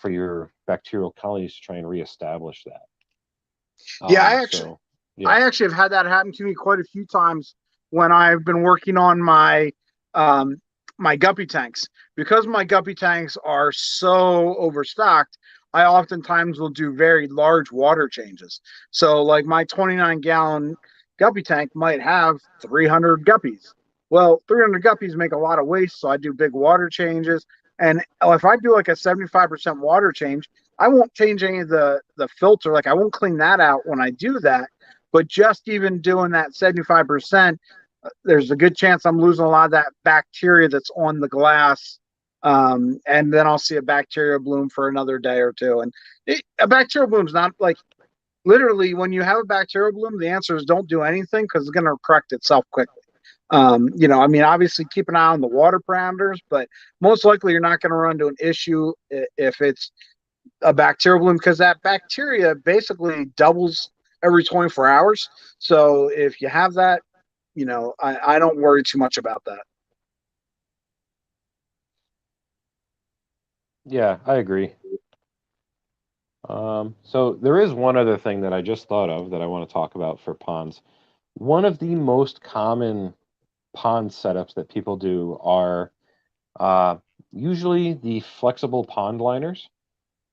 for your bacterial colonies to try and reestablish that. Yeah, Yeah. I actually have had that happen to me quite a few times when I've been working on um, my guppy tanks. Because my guppy tanks are so overstocked, I oftentimes will do very large water changes. So, like my 29-gallon guppy tank might have 300 guppies. Well, 300 guppies make a lot of waste, so I do big water changes. And if I do like a 75% water change, I won't change any of the filter. Like I won't clean that out when I do that. But just even doing that 75%, there's a good chance I'm losing a lot of that bacteria that's on the glass. And then I'll see a bacteria bloom for another day or two. And a bacterial bloom is not like literally when you have a bacterial bloom, the answer is don't do anything because it's going to correct itself quickly. I mean, obviously keep an eye on the water parameters, but most likely you're not going to run into an issue if it's a bacterial bloom because that bacteria basically doubles every 24 hours. So if you have that, I don't worry too much about that. Yeah, I agree. So there is one other thing that I just thought of that I want to talk about for ponds. One of the most common pond setups that people do are uh, usually the flexible pond liners.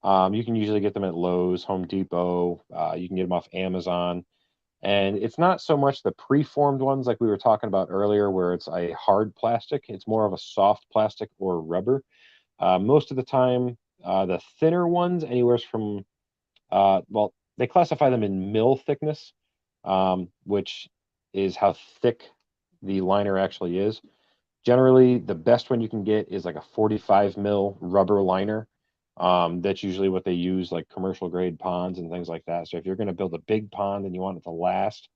You can usually get them at Lowe's, Home Depot. You can get them off Amazon. And it's not so much the preformed ones like we were talking about earlier, where it's a hard plastic. It's more of a soft plastic or rubber. Most of the time, the thinner ones, anywhere from, well, they classify them in mil thickness, which is how thick the liner actually is. Generally, the best one you can get is like a 45 mil rubber liner. That's usually what they use, like commercial grade ponds and things like that. So if you're going to build a big pond and you want it to last,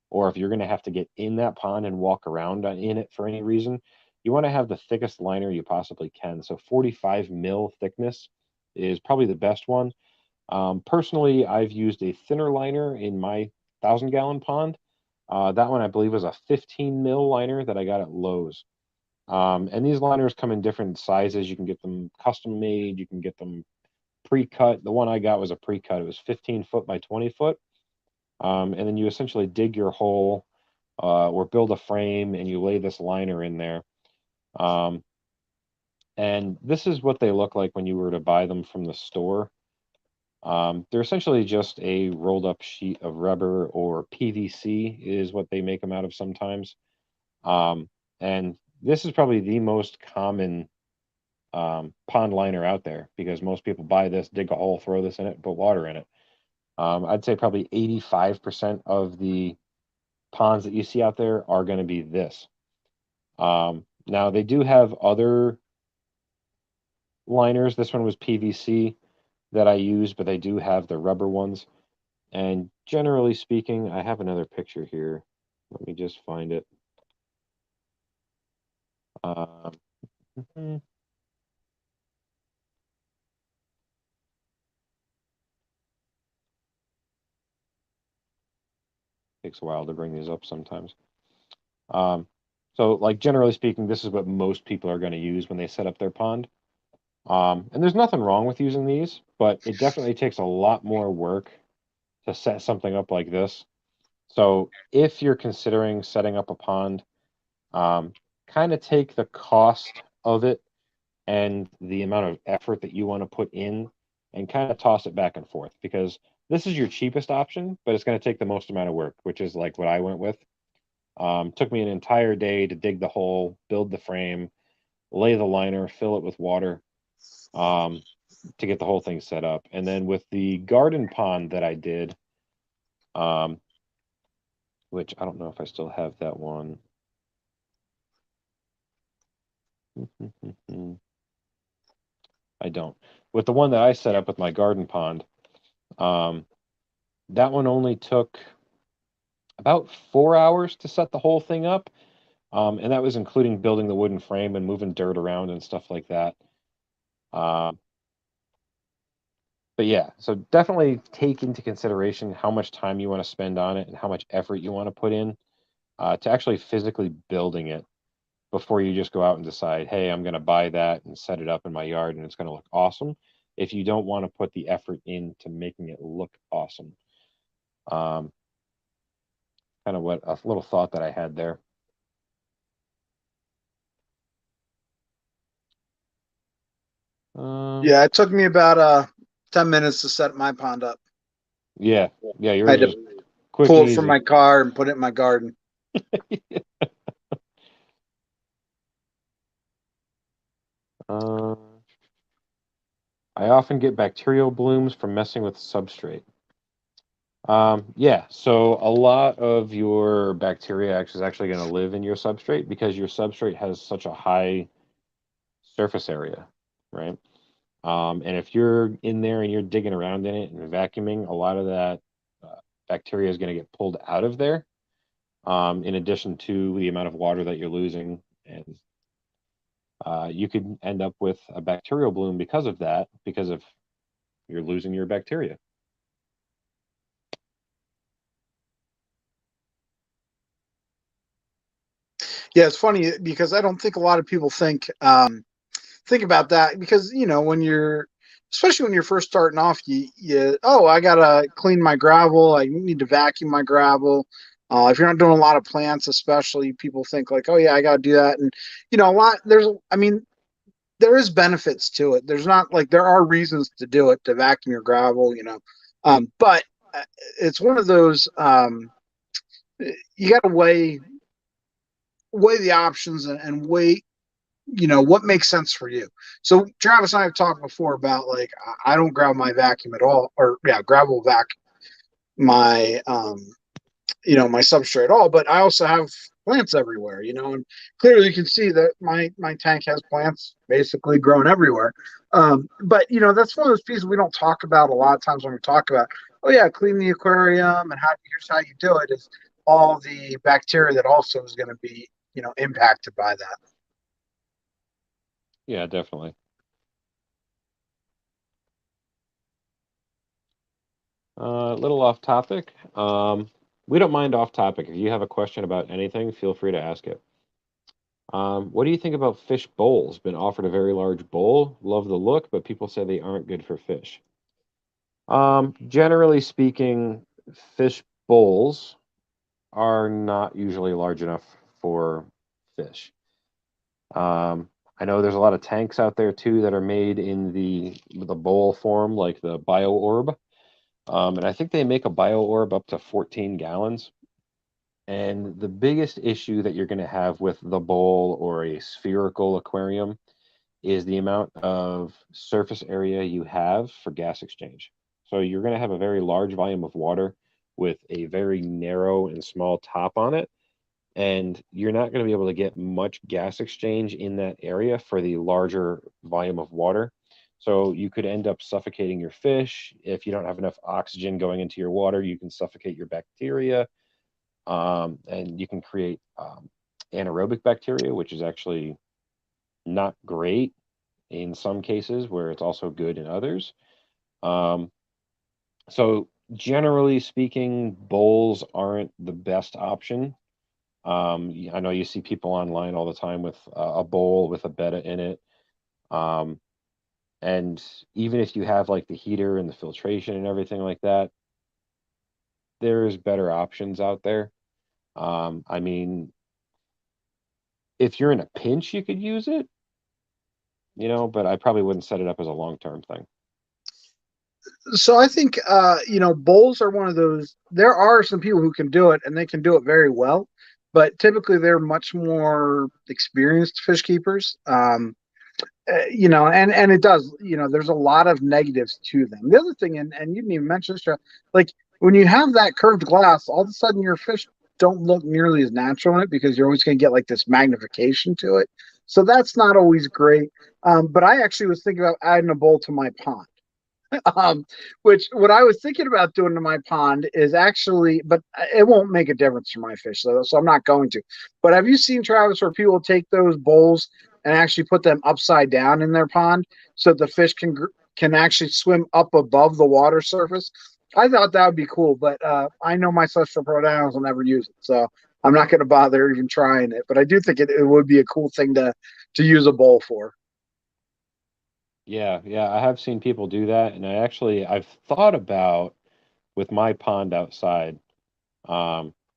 or if you're going to have to get in that pond and walk around in it for any reason, you want to have the thickest liner you possibly can. So 45 mil thickness is probably the best one. Personally, I've used a thinner liner in my 1,000-gallon pond. That one I believe was a 15 mil liner that I got at Lowe's. And these liners come in different sizes. You can get them custom made. You can get them pre-cut. The one I got was a pre-cut. It was 15 foot by 20 foot. And then you essentially dig your hole, or build a frame, and you lay this liner in there. Um, and this is what they look like when you were to buy them from the store. They're essentially just a rolled up sheet of rubber, or PVC is what they make them out of sometimes. And this is probably the most common pond liner out there, because most people buy this, dig a hole, throw this in it, put water in it. I'd say probably 85% of the ponds that you see out there are going to be this. Now they do have other liners. This one was PVC that I use, but they do have the rubber ones. And generally speaking, I have another picture here. Let me just find it. Takes a while to bring these up sometimes. So like generally speaking, this is what most people are going to use when they set up their pond. And there's nothing wrong with using these, but it definitely takes a lot more work to set something up like this. So if you're considering setting up a pond, kind of take the cost of it and the amount of effort that you want to put in and kind of toss it back and forth, because this is your cheapest option, but it's going to take the most amount of work, which is like what I went with. Took me an entire day to dig the hole, build the frame, lay the liner, fill it with water, to get the whole thing set up. And then with the garden pond that I did, which I don't know if I still have that one. I don't. With the one that I set up with my garden pond, that one only took about 4 hours to set the whole thing up. And that was including building the wooden frame and moving dirt around and stuff like that. But yeah, so definitely take into consideration how much time you want to spend on it and how much effort you want to put in to actually physically building it before you just go out and decide, hey, I'm going to buy that and set it up in my yard and it's going to look awesome. If you don't want to put the effort into making it look awesome. Kind of what a little thought that I had there. Yeah, it took me about 10 minutes to set my pond up. Yeah, I yours had was to quick pull and it from easy. my car and put it in my garden. I often get bacterial blooms from messing with substrate. Yeah, so a lot of your bacteria is actually going to live in your substrate because your substrate has such a high surface area, right? And if you're in there and you're digging around in it and vacuuming, a lot of that bacteria is going to get pulled out of there, in addition to the amount of water that you're losing. And you could end up with a bacterial bloom because of that, because of you're losing your bacteria. Yeah, it's funny because I don't think a lot of people think about that, because when you're, especially when you're first starting off, you oh, I gotta clean my gravel, I need to vacuum my gravel. If you're not doing a lot of plants, especially, people think like, oh yeah, I gotta do that. And a lot, I mean, there is benefits to it. There's not like, there are reasons to do it, to vacuum your gravel, but it's one of those, you got to weigh the options, and weigh what makes sense for you. So Travis and I have talked before about, like, I don't grab my vacuum at all, or yeah, gravel vac my my substrate at all, but I also have plants everywhere, and clearly you can see that my tank has plants basically growing everywhere. But that's one of those pieces we don't talk about a lot of times when we talk about, oh yeah, clean the aquarium and here's how you do it, is all the bacteria that also is going to be impacted by that. Yeah, definitely. A little off topic. We don't mind off topic. If you have a question about anything, feel free to ask it. What do you think about fish bowls? Been offered a very large bowl. Love the look, but people say they aren't good for fish. Generally speaking, fish bowls are not usually large enough for fish. I know there's a lot of tanks out there too that are made in the bowl form, like the Bio Orb. And I think they make a Bio Orb up to 14 gallons. And the biggest issue that you're going to have with the bowl or a spherical aquarium is the amount of surface area you have for gas exchange. So you're going to have a very large volume of water with a very narrow and small top on it, and you're not going to be able to get much gas exchange in that area for the larger volume of water. So you could end up suffocating your fish. If you don't have enough oxygen going into your water, you can suffocate your bacteria, and you can create anaerobic bacteria, which is actually not great in some cases, where it's also good in others. Um, so generally speaking, bowls aren't the best option. I know you see people online all the time with a bowl with a betta in it. Um, and even if you have like the heater and the filtration and everything like that, there's better options out there. I mean, if you're in a pinch, you could use it, but I probably wouldn't set it up as a long-term thing. So I think bowls are one of those. There are some people who can do it, and they can do it very well, but typically they're much more experienced fish keepers. And it does. There's a lot of negatives to them. The other thing, and you didn't even mention this, like when you have that curved glass, all of a sudden your fish don't look nearly as natural in it because you're always going to get like this magnification to it. So that's not always great. But I actually was thinking about adding a bowl to my pond. Which what I was thinking about doing to my pond is actually, but it won't make a difference for my fish, so I'm not going to. But have you seen, Travis, where people take those bowls and actually put them upside down in their pond so the fish can actually swim up above the water surface? I thought that would be cool, but I know my celestial pronouns will never use it, so I'm not going to bother even trying it. But I do think it would be a cool thing to use a bowl for. Yeah, yeah, I have seen people do that, and I've thought about with my pond outside,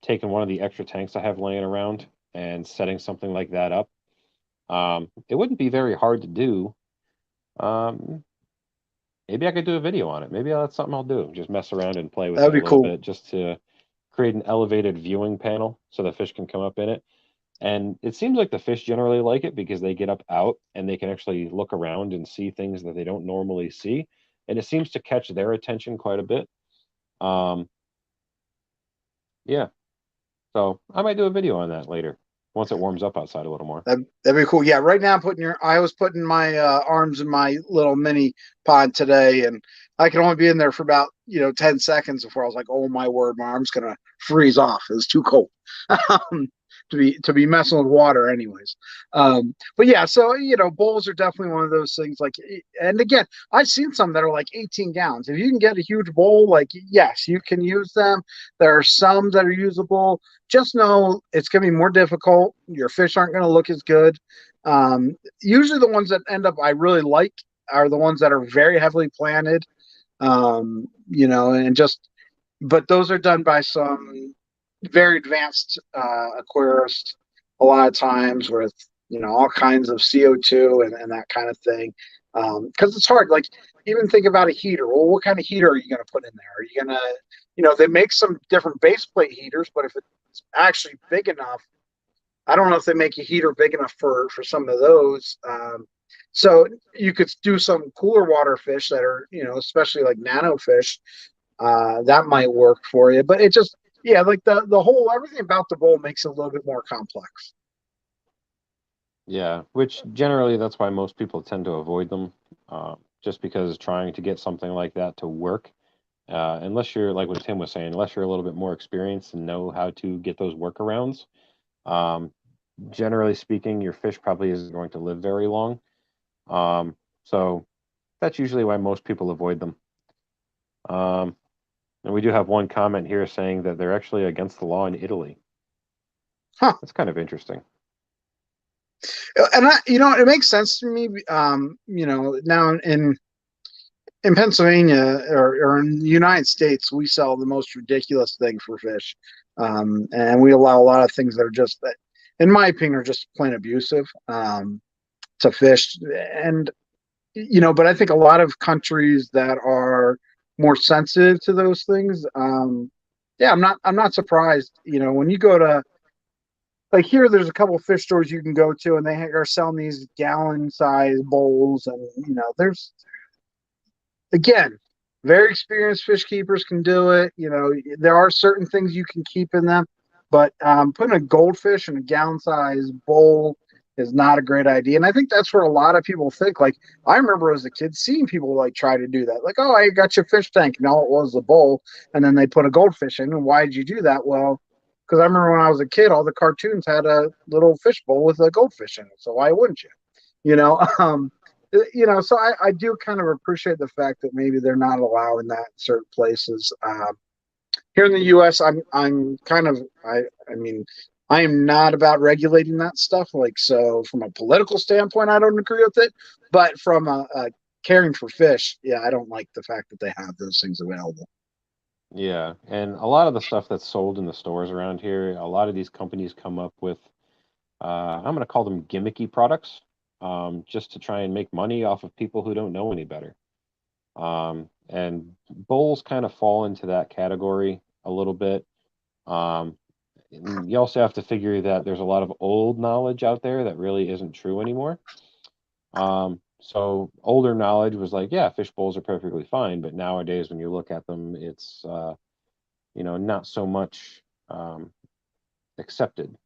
taking one of the extra tanks I have laying around and setting something like that up. It wouldn't be very hard to do. Um, Maybe I could do a video on it. Maybe that's something I'll do. Just mess around and play with That'd it a be little cool. bit, just to create an elevated viewing panel so the fish can come up in it. And it seems like the fish generally like it because they get up out and they can actually look around and see things that they don't normally see. And it seems to catch their attention quite a bit. Um, yeah. So I might do a video on that later once it warms up outside a little more. That'd be cool. Yeah, right now I was putting my arms in my little mini pod today, and I can only be in there for about 10 seconds before I was like, oh my word, my arm's gonna freeze off. It was too cold. um, to be messing with water anyways. But yeah, so bowls are definitely one of those things. Like, and again, I've seen some that are like 18 gallons. If you can get a huge bowl, like, yes, you can use them. There are some that are usable. Just know it's going to be more difficult. Your fish aren't going to look as good. Usually the ones that end up I really like are the ones that are very heavily planted. And just, but those are done by some very advanced aquarists a lot of times with all kinds of CO2 and that kind of thing, because it's hard. Like, even think about a heater. Well, what kind of heater are you going to put in there? Are you going to they make some different base plate heaters, but if it's actually big enough, I don't know if they make a heater big enough for some of those. So you could do some cooler water fish that are especially like nano fish, that might work for you. But it just, yeah, like the whole everything about the bowl makes it a little bit more complex. Yeah, which generally that's why most people tend to avoid them, just because trying to get something like that to work, unless you're like what Tim was saying, unless you're a little bit more experienced and know how to get those workarounds, um, generally speaking, your fish probably isn't going to live very long. So that's usually why most people avoid them. And we do have one comment here saying that they're actually against the law in Italy. Huh. That's kind of interesting. And it makes sense to me. Now in Pennsylvania or in the United States, we sell the most ridiculous thing for fish, and we allow a lot of things that are just that, in my opinion, are just plain abusive to fish. And but I think a lot of countries that are more sensitive to those things, yeah, I'm not surprised. When you go to like here, there's a couple of fish stores you can go to, and they are selling these gallon-sized bowls, and there's again, very experienced fish keepers can do it. There are certain things you can keep in them, but putting a goldfish in a gallon-sized bowl is not a great idea. And I think that's where a lot of people think. Like, I remember as a kid seeing people like try to do that. Like, oh, I got your fish tank, and all it was a bowl, and then they put a goldfish in. And why did you do that? Well, because I remember when I was a kid, all the cartoons had a little fish bowl with a goldfish in it. So why wouldn't you? You know, so I do kind of appreciate the fact that maybe they're not allowing that in certain places. Here in the U.S., I'm kind of I mean I am not about regulating that stuff. Like, so from a political standpoint, I don't agree with it, but from a caring for fish, yeah, I don't like the fact that they have those things available. Yeah, and a lot of the stuff that's sold in the stores around here, a lot of these companies come up with, I'm going to call them gimmicky products, just to try and make money off of people who don't know any better. And bowls kind of fall into that category a little bit. You also have to figure that there's a lot of old knowledge out there that really isn't true anymore. So older knowledge was like, yeah, fish bowls are perfectly fine, but nowadays when you look at them, it's not so much accepted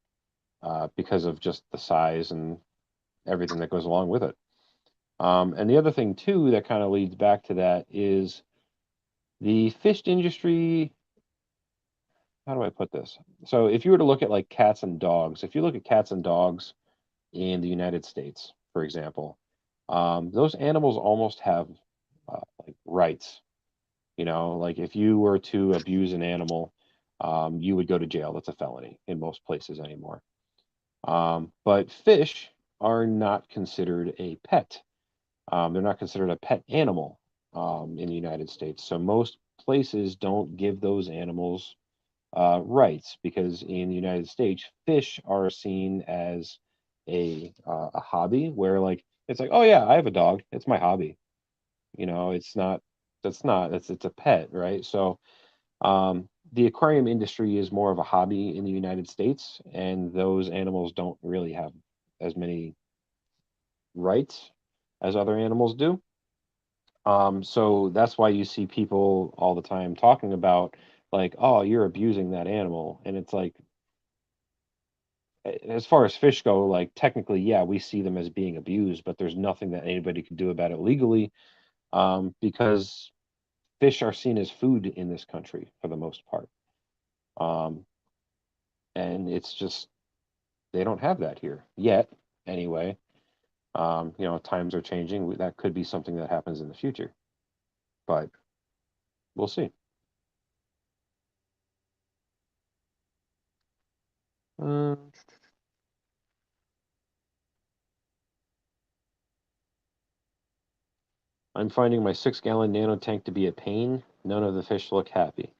because of just the size and everything that goes along with it. And the other thing too that kind of leads back to that is the fish industry. How do I put this? So if you were to look at like cats and dogs, if you look at cats and dogs in the United States, for example, those animals almost have like rights. Like if you were to abuse an animal, you would go to jail. That's a felony in most places anymore. But fish are not considered a pet. They're not considered a pet animal in the United States. So most places don't give those animals rights because in the United States, fish are seen as a hobby where like it's like, oh yeah, I have a dog. It's my hobby. It's not. That's not. It's a pet, right? So the aquarium industry is more of a hobby in the United States, and those animals don't really have as many rights as other animals do. So that's why you see people all the time talking about like, oh, you're abusing that animal. And it's like, as far as fish go, like technically, yeah, we see them as being abused, but there's nothing that anybody can do about it legally, because fish are seen as food in this country for the most part. Um, and it's just, they don't have that here yet, anyway. Times are changing. That could be something that happens in the future, but we'll see. Uh, I'm finding my 6-gallon nano tank to be a pain. None of the fish look happy.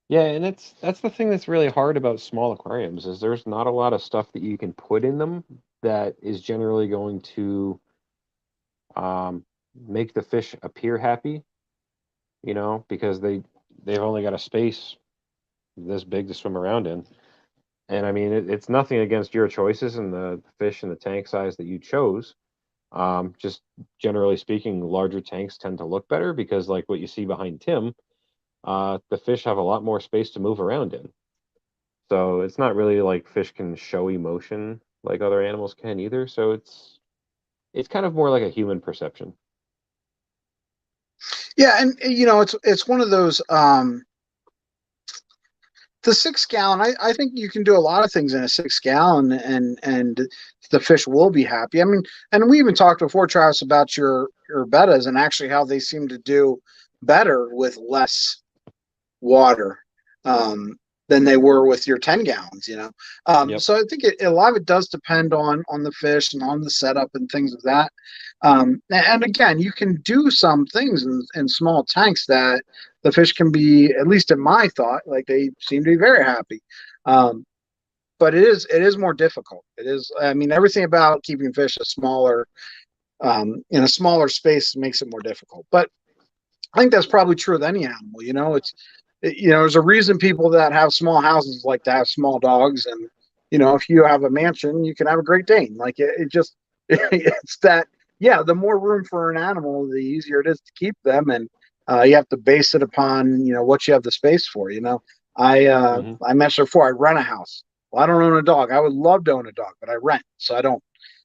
Yeah, and that's the thing that's really hard about small aquariums is there's not a lot of stuff that you can put in them that is generally going to make the fish appear happy, because they've only got a space this big to swim around in. And I mean, it's nothing against your choices and the fish and the tank size that you chose. Just generally speaking, larger tanks tend to look better because, like what you see behind Tim, the fish have a lot more space to move around in. So it's not really like fish can show emotion like other animals can either. So it's kind of more like a human perception. Yeah, and it's one of those the 6 gallon. I think you can do a lot of things in a 6 gallon, and the fish will be happy. I mean, and we even talked before, Travis, about your bettas and actually how they seem to do better with less water than they were with your 10 gallons. Yep. So I think a lot of it does depend on the fish and on the setup and things of that. And again, you can do some things in small tanks that the fish can be, at least in my thought, like they seem to be very happy. But it is more difficult. It is. I mean, everything about keeping fish in a smaller space makes it more difficult. But I think that's probably true with any animal. There's a reason people that have small houses like to have small dogs, and if you have a mansion, you can have a Great Dane. Like it just, it's that, yeah, the more room for an animal, the easier it is to keep them. And you have to base it upon, what you have the space for, Hmm. I mentioned before, I rent a house. Well, I don't own a dog. I would love to own a dog, but I rent, so I don't.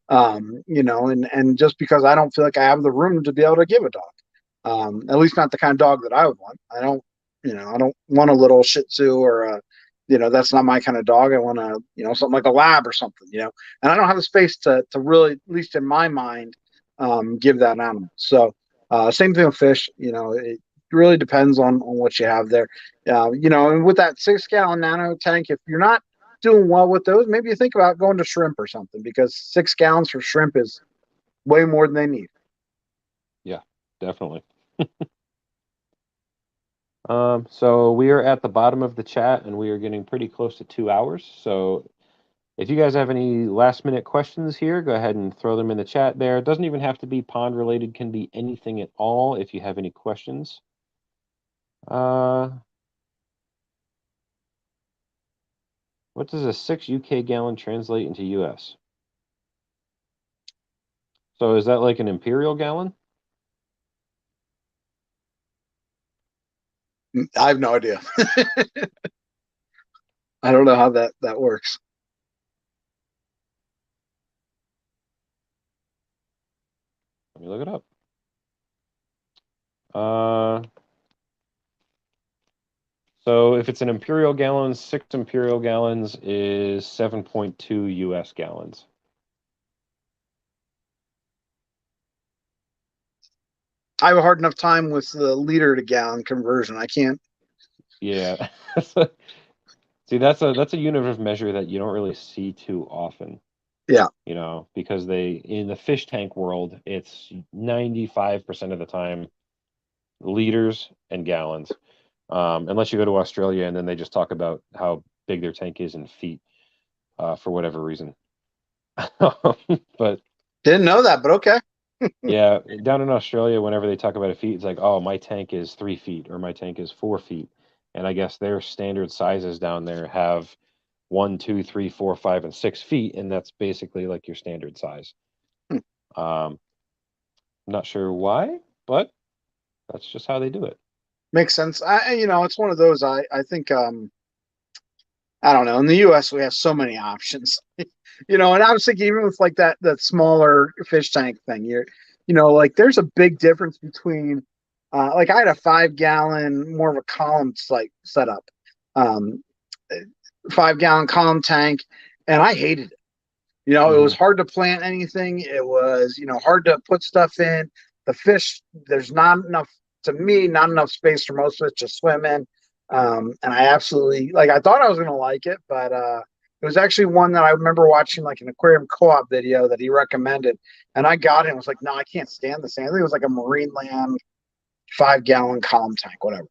And just because I don't feel like I have the room to be able to give a dog, at least not the kind of dog that I would want. I don't want a little Shih Tzu or that's not my kind of dog. I want something like a lab or something, and I don't have the space to really, at least in my mind, give that animal. So, same thing with fish, it really depends on what you have there. And with that 6 gallon nano tank, if you're not doing well with those, maybe you think about going to shrimp or something, because 6 gallons for shrimp is way more than they need. Yeah, definitely. So we are at the bottom of the chat and we are getting pretty close to 2 hours. So if you guys have any last minute questions here, go ahead and throw them in the chat there. It doesn't even have to be pond related, can be anything at all if you have any questions. What does a 6 UK gallon translate into US? So is that like an imperial gallon? I have no idea. I don't know how that works. Let me look it up. So if it's an imperial gallon, 6 imperial gallons is 7.2 US gallons. I have a hard enough time with the liter to gallon conversion. I can't. Yeah. See, that's a unit of measure that you don't really see too often. Yeah. Because in the fish tank world, it's 95% of the time liters and gallons. Unless you go to Australia and then they just talk about how big their tank is in feet, for whatever reason. But Didn't know that, but okay. yeah, down in Australia, whenever they talk about a feet, it's like, oh, my tank is 3 feet or my tank is 4 feet. And I guess their standard sizes down there have 1, 2, 3, 4, 5, and 6 feet, and that's basically like your standard size. Um, I'm not sure why, but that's just how they do it. Makes sense. It's one of those. I think I don't know. In the U.S., we have so many options. And I was thinking, even with like that smaller fish tank thing, like there's a big difference between, like I had a 5 gallon, more of a column like setup, um, 5 gallon column tank, and I hated it. It was Hmm. hard to plant anything. It was, hard to put stuff in. The fish, there's not enough, to me, not enough space for most fish to swim in. And I absolutely, like, I thought I was going to like it, but it was actually one that I remember watching like an aquarium co-op video that he recommended. And I got it and was like, no, I can't stand this thing. I think it was like a Marine Land 5 gallon column tank, whatever.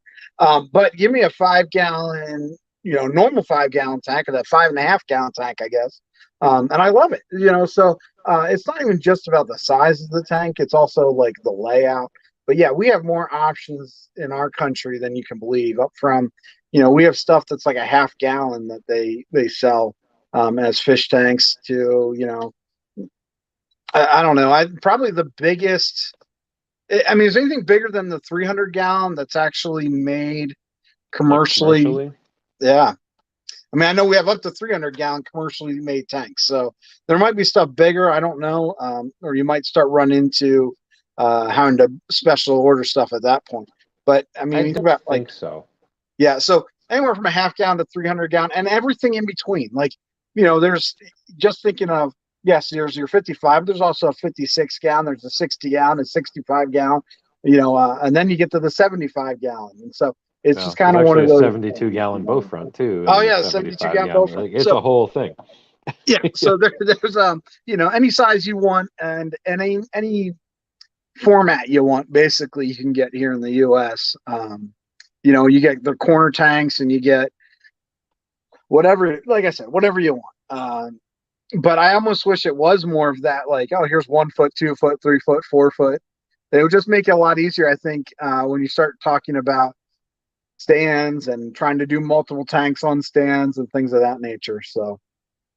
But give me a 5 gallon, normal 5 gallon tank, or that 5.5 gallon tank, I guess. And I love it, so it's not even just about the size of the tank, it's also like the layout. But yeah, we have more options in our country than you can believe. Up from, we have stuff that's like a half gallon that they sell as fish tanks to, I don't know. I probably the biggest. I mean, is anything bigger than the 300 gallon that's actually made Like commercially? commercially? Yeah. I mean, I know we have up to 300 gallon commercially made tanks, so there might be stuff bigger. I don't know, or you might start running into having to special order stuff at that point. But I mean, I you think don't about like, think so. yeah, so anywhere from a half gallon to 300 gallon, and everything in between. Like, there's just thinking of, yes, there's your 55. There's also a 56 gallon. There's a 60 gallon, a 65 gallon. And then you get to the 75 gallon, and so it's just No, there's kind of one actually of a those. 72-gallon boat front too, Oh and the yeah, 72 75 gallon boat gallon. front. Like it's So a whole thing. yeah, Yeah. so there's any size you want, and any format you want, basically you can get here in the US. You get the corner tanks, and you get whatever, like I said, whatever you want. But I almost wish it was more of that, like, oh, here's 1 foot, 2 foot, 3 foot, 4 foot. It would just make it a lot easier, I think, when you start talking about stands and trying to do multiple tanks on stands and things of that nature. So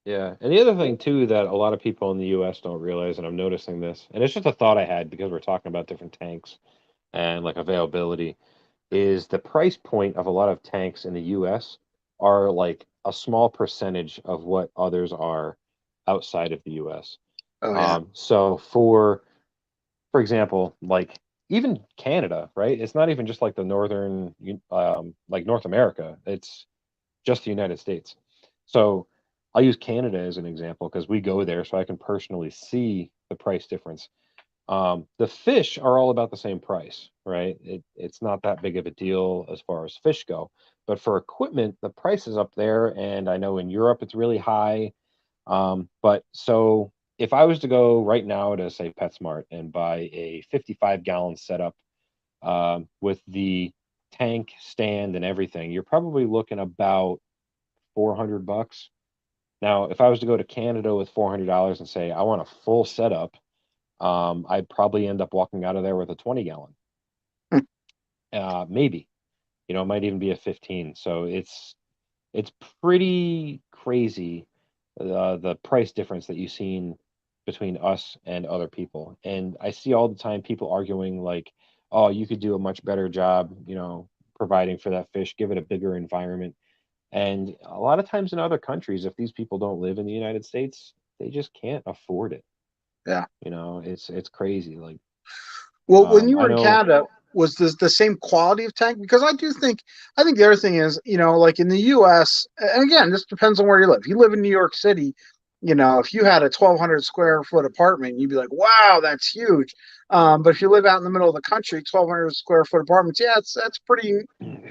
Yeah, and the other thing too that a lot of people in the U.S. don't realize, and I'm noticing this, and it's just a thought I had because we're talking about different tanks and like availability, is the price point of a lot of tanks in the US are like a small percentage of what others are outside of the US. Oh yeah. So for example, like even Canada, right? It's not even just like the northern like North America. It's just the United States. So I'll use Canada as an example because we go there so I can personally see the price difference. The fish are all about the same price, right? It's not that big of a deal as far as fish go. But for equipment, the price is up there. And I know in Europe it's really high. But so if I was to go right now to say PetSmart and buy a 55-gallon setup with the tank stand and everything, you're probably looking about $400. Now, if I was to go to Canada with $400 and say I want a full setup, I'd probably end up walking out of there with a 20-gallon, maybe. You know, it might even be a 15. So it's pretty crazy the price difference that you've seen between us and other people. And I see all the time people arguing like, "Oh, you could do a much better job, you know, providing for that fish, give it a bigger environment." And a lot of times in other countries, if these people don't live in the United States, they just can't afford it. Yeah. You know, it's crazy. Like, Well, when you I were in know. Canada, was this the same quality of tank? Because I think the other thing is, like in the U.S., and again, this depends on where you live. If you live in New York City, if you had a 1,200 square foot apartment, you'd be like, wow, that's huge. But if you live out in the middle of the country, 1,200 square foot apartments, yeah, that's pretty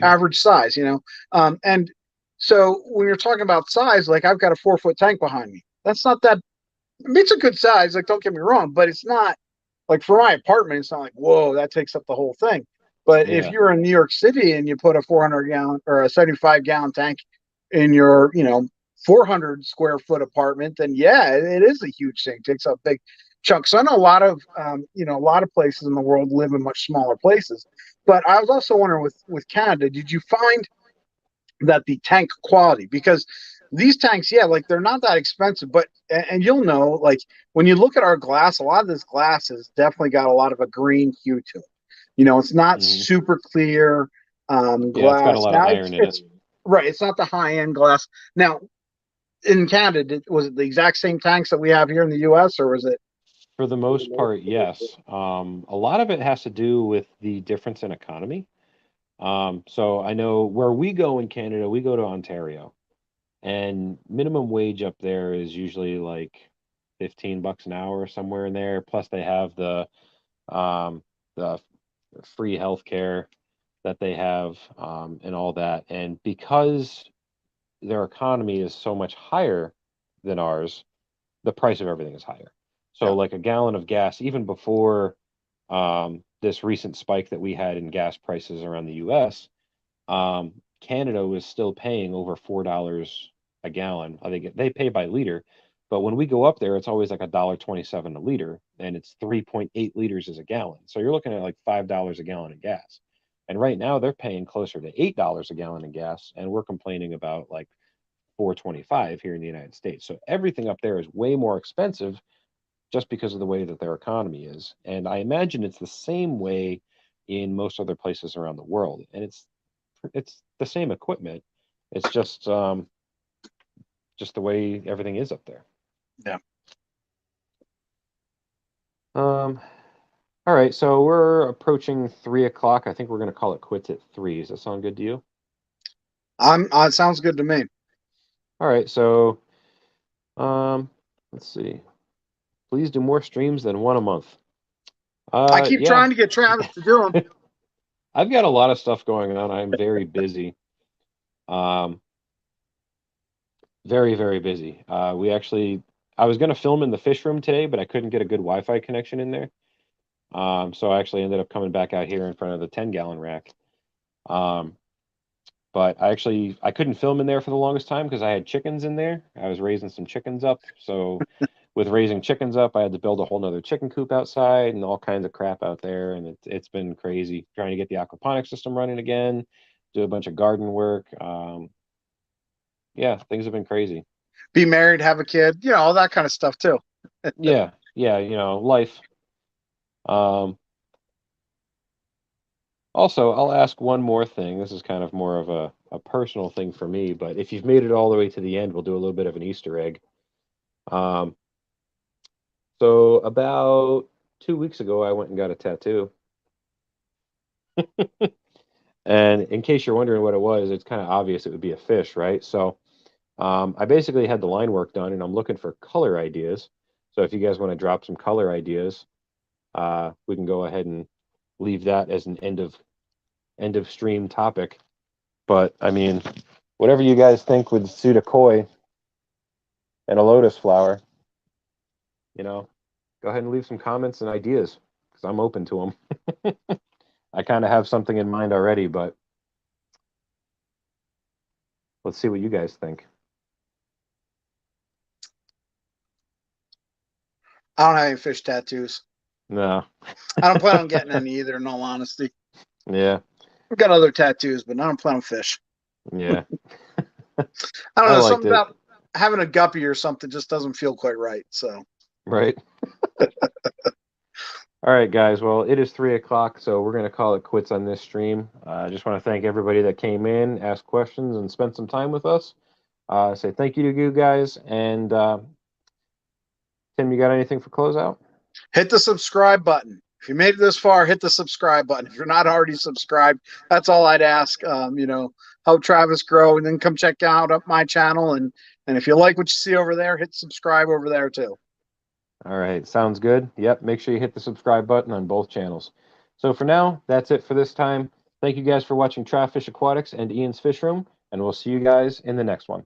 average size. And so when you're talking about size, like I've got a 4 foot tank behind me. That's not that. I mean, it's a good size. Like, don't get me wrong, but it's not like for my apartment, it's not like, whoa, that takes up the whole thing. But if Yeah. you're in New York City and you put a 400-gallon or a 75-gallon tank in your, 400 square foot apartment, then yeah, it is a huge thing. It takes up big chunks. So I know a lot of places in the world live in much smaller places. But I was also wondering with Canada, did you find that the tank quality, because these tanks, yeah, like they're not that expensive, but and you'll know, like when you look at our glass, a lot of this glass has definitely got a lot of a green hue to it. It's not Hmm. super clear Yeah, it's got a glass. lot of Now iron in it. it's right. It's not the high end glass. Now in Canada, was it the exact same tanks that we have here in the U.S. or was it? For the most part, yes. A lot of it has to do with the difference in economy. So I know where we go in Canada, we go to Ontario, and minimum wage up there is usually like $15 an hour, somewhere in there. Plus, they have the free healthcare that they have, and all that. And because their economy is so much higher than ours, the price of everything is higher. Yeah. So like a gallon of gas, even before this recent spike that we had in gas prices around the US, Canada was still paying over $4 a gallon. I think they pay by liter, but when we go up there, it's always like $1.27 a liter, and it's 3.8 liters as a gallon. So you're looking at like $5 a gallon of gas. And right now they're paying closer to $8 a gallon of gas, and we're complaining about like 4.25 here in the United States. So everything up there is way more expensive just because of the way that their economy is. And I imagine it's the same way in most other places around the world. And it's the same equipment. It's just the way everything is up there. Yeah. Um, all right, so we're approaching 3 o'clock. I think we're gonna call it quits at three. Does that sound good to you? It sounds good to me. All right, so um, let's see. Please do more streams than one a month. I keep Yeah. trying to get Travis to do them. I've got a lot of stuff going on. I'm very busy. Um, very, very busy. I was going to film in the fish room today, but I couldn't get a good Wi-Fi connection in there. So I actually ended up coming back out here in front of the 10-gallon rack. Um, but I couldn't film in there for the longest time because I had chickens in there. I was raising some chickens up. So with raising chickens up, I had to build a whole nother chicken coop outside and all kinds of crap out there. And it's been crazy trying to get the aquaponics system running again, do a bunch of garden work. Yeah, things have been crazy. be married, have a kid, all that kind of stuff too. Yeah, yeah, life. Um, Also, I'll ask one more thing. This is kind of more of a personal thing for me, but if you've made it all the way to the end, we'll do a little bit of an Easter egg. Um, so about 2 weeks ago, I went and got a tattoo. And in case you're wondering what it was, it's kind of obvious it would be a fish, right? So I basically had the line work done, and I'm looking for color ideas. So if you guys want to drop some color ideas, we can go ahead and leave that as an end of stream topic. But I mean, whatever you guys think would suit a koi and a lotus flower, go ahead and leave some comments and ideas because I'm open to them. I kind of have something in mind already, but let's see what you guys think. I don't have any fish tattoos. No. I don't plan on getting any either, in all honesty. Yeah. I've got other tattoos, but I don't plan on fish. Yeah. I don't I know, liked something it. about having a guppy or something just doesn't feel quite right. So, Right. All right, guys. Well, it is 3 o'clock, so we're going to call it quits on this stream. I just want to thank everybody that came in, asked questions, and spent some time with us. Say thank you to you guys. And Tim, you got anything for closeout? hit the subscribe button. If you made it this far, hit the subscribe button. If you're not already subscribed, that's all I'd ask. Help Travis grow, and then come check out up my channel. And if you like what you see over there, hit subscribe over there too. All right, sounds good. Yep, make sure you hit the subscribe button on both channels. So for now, that's it for this time. Thank you guys for watching Fish Aquatics and Ian's Fish Room, and we'll see you guys in the next one.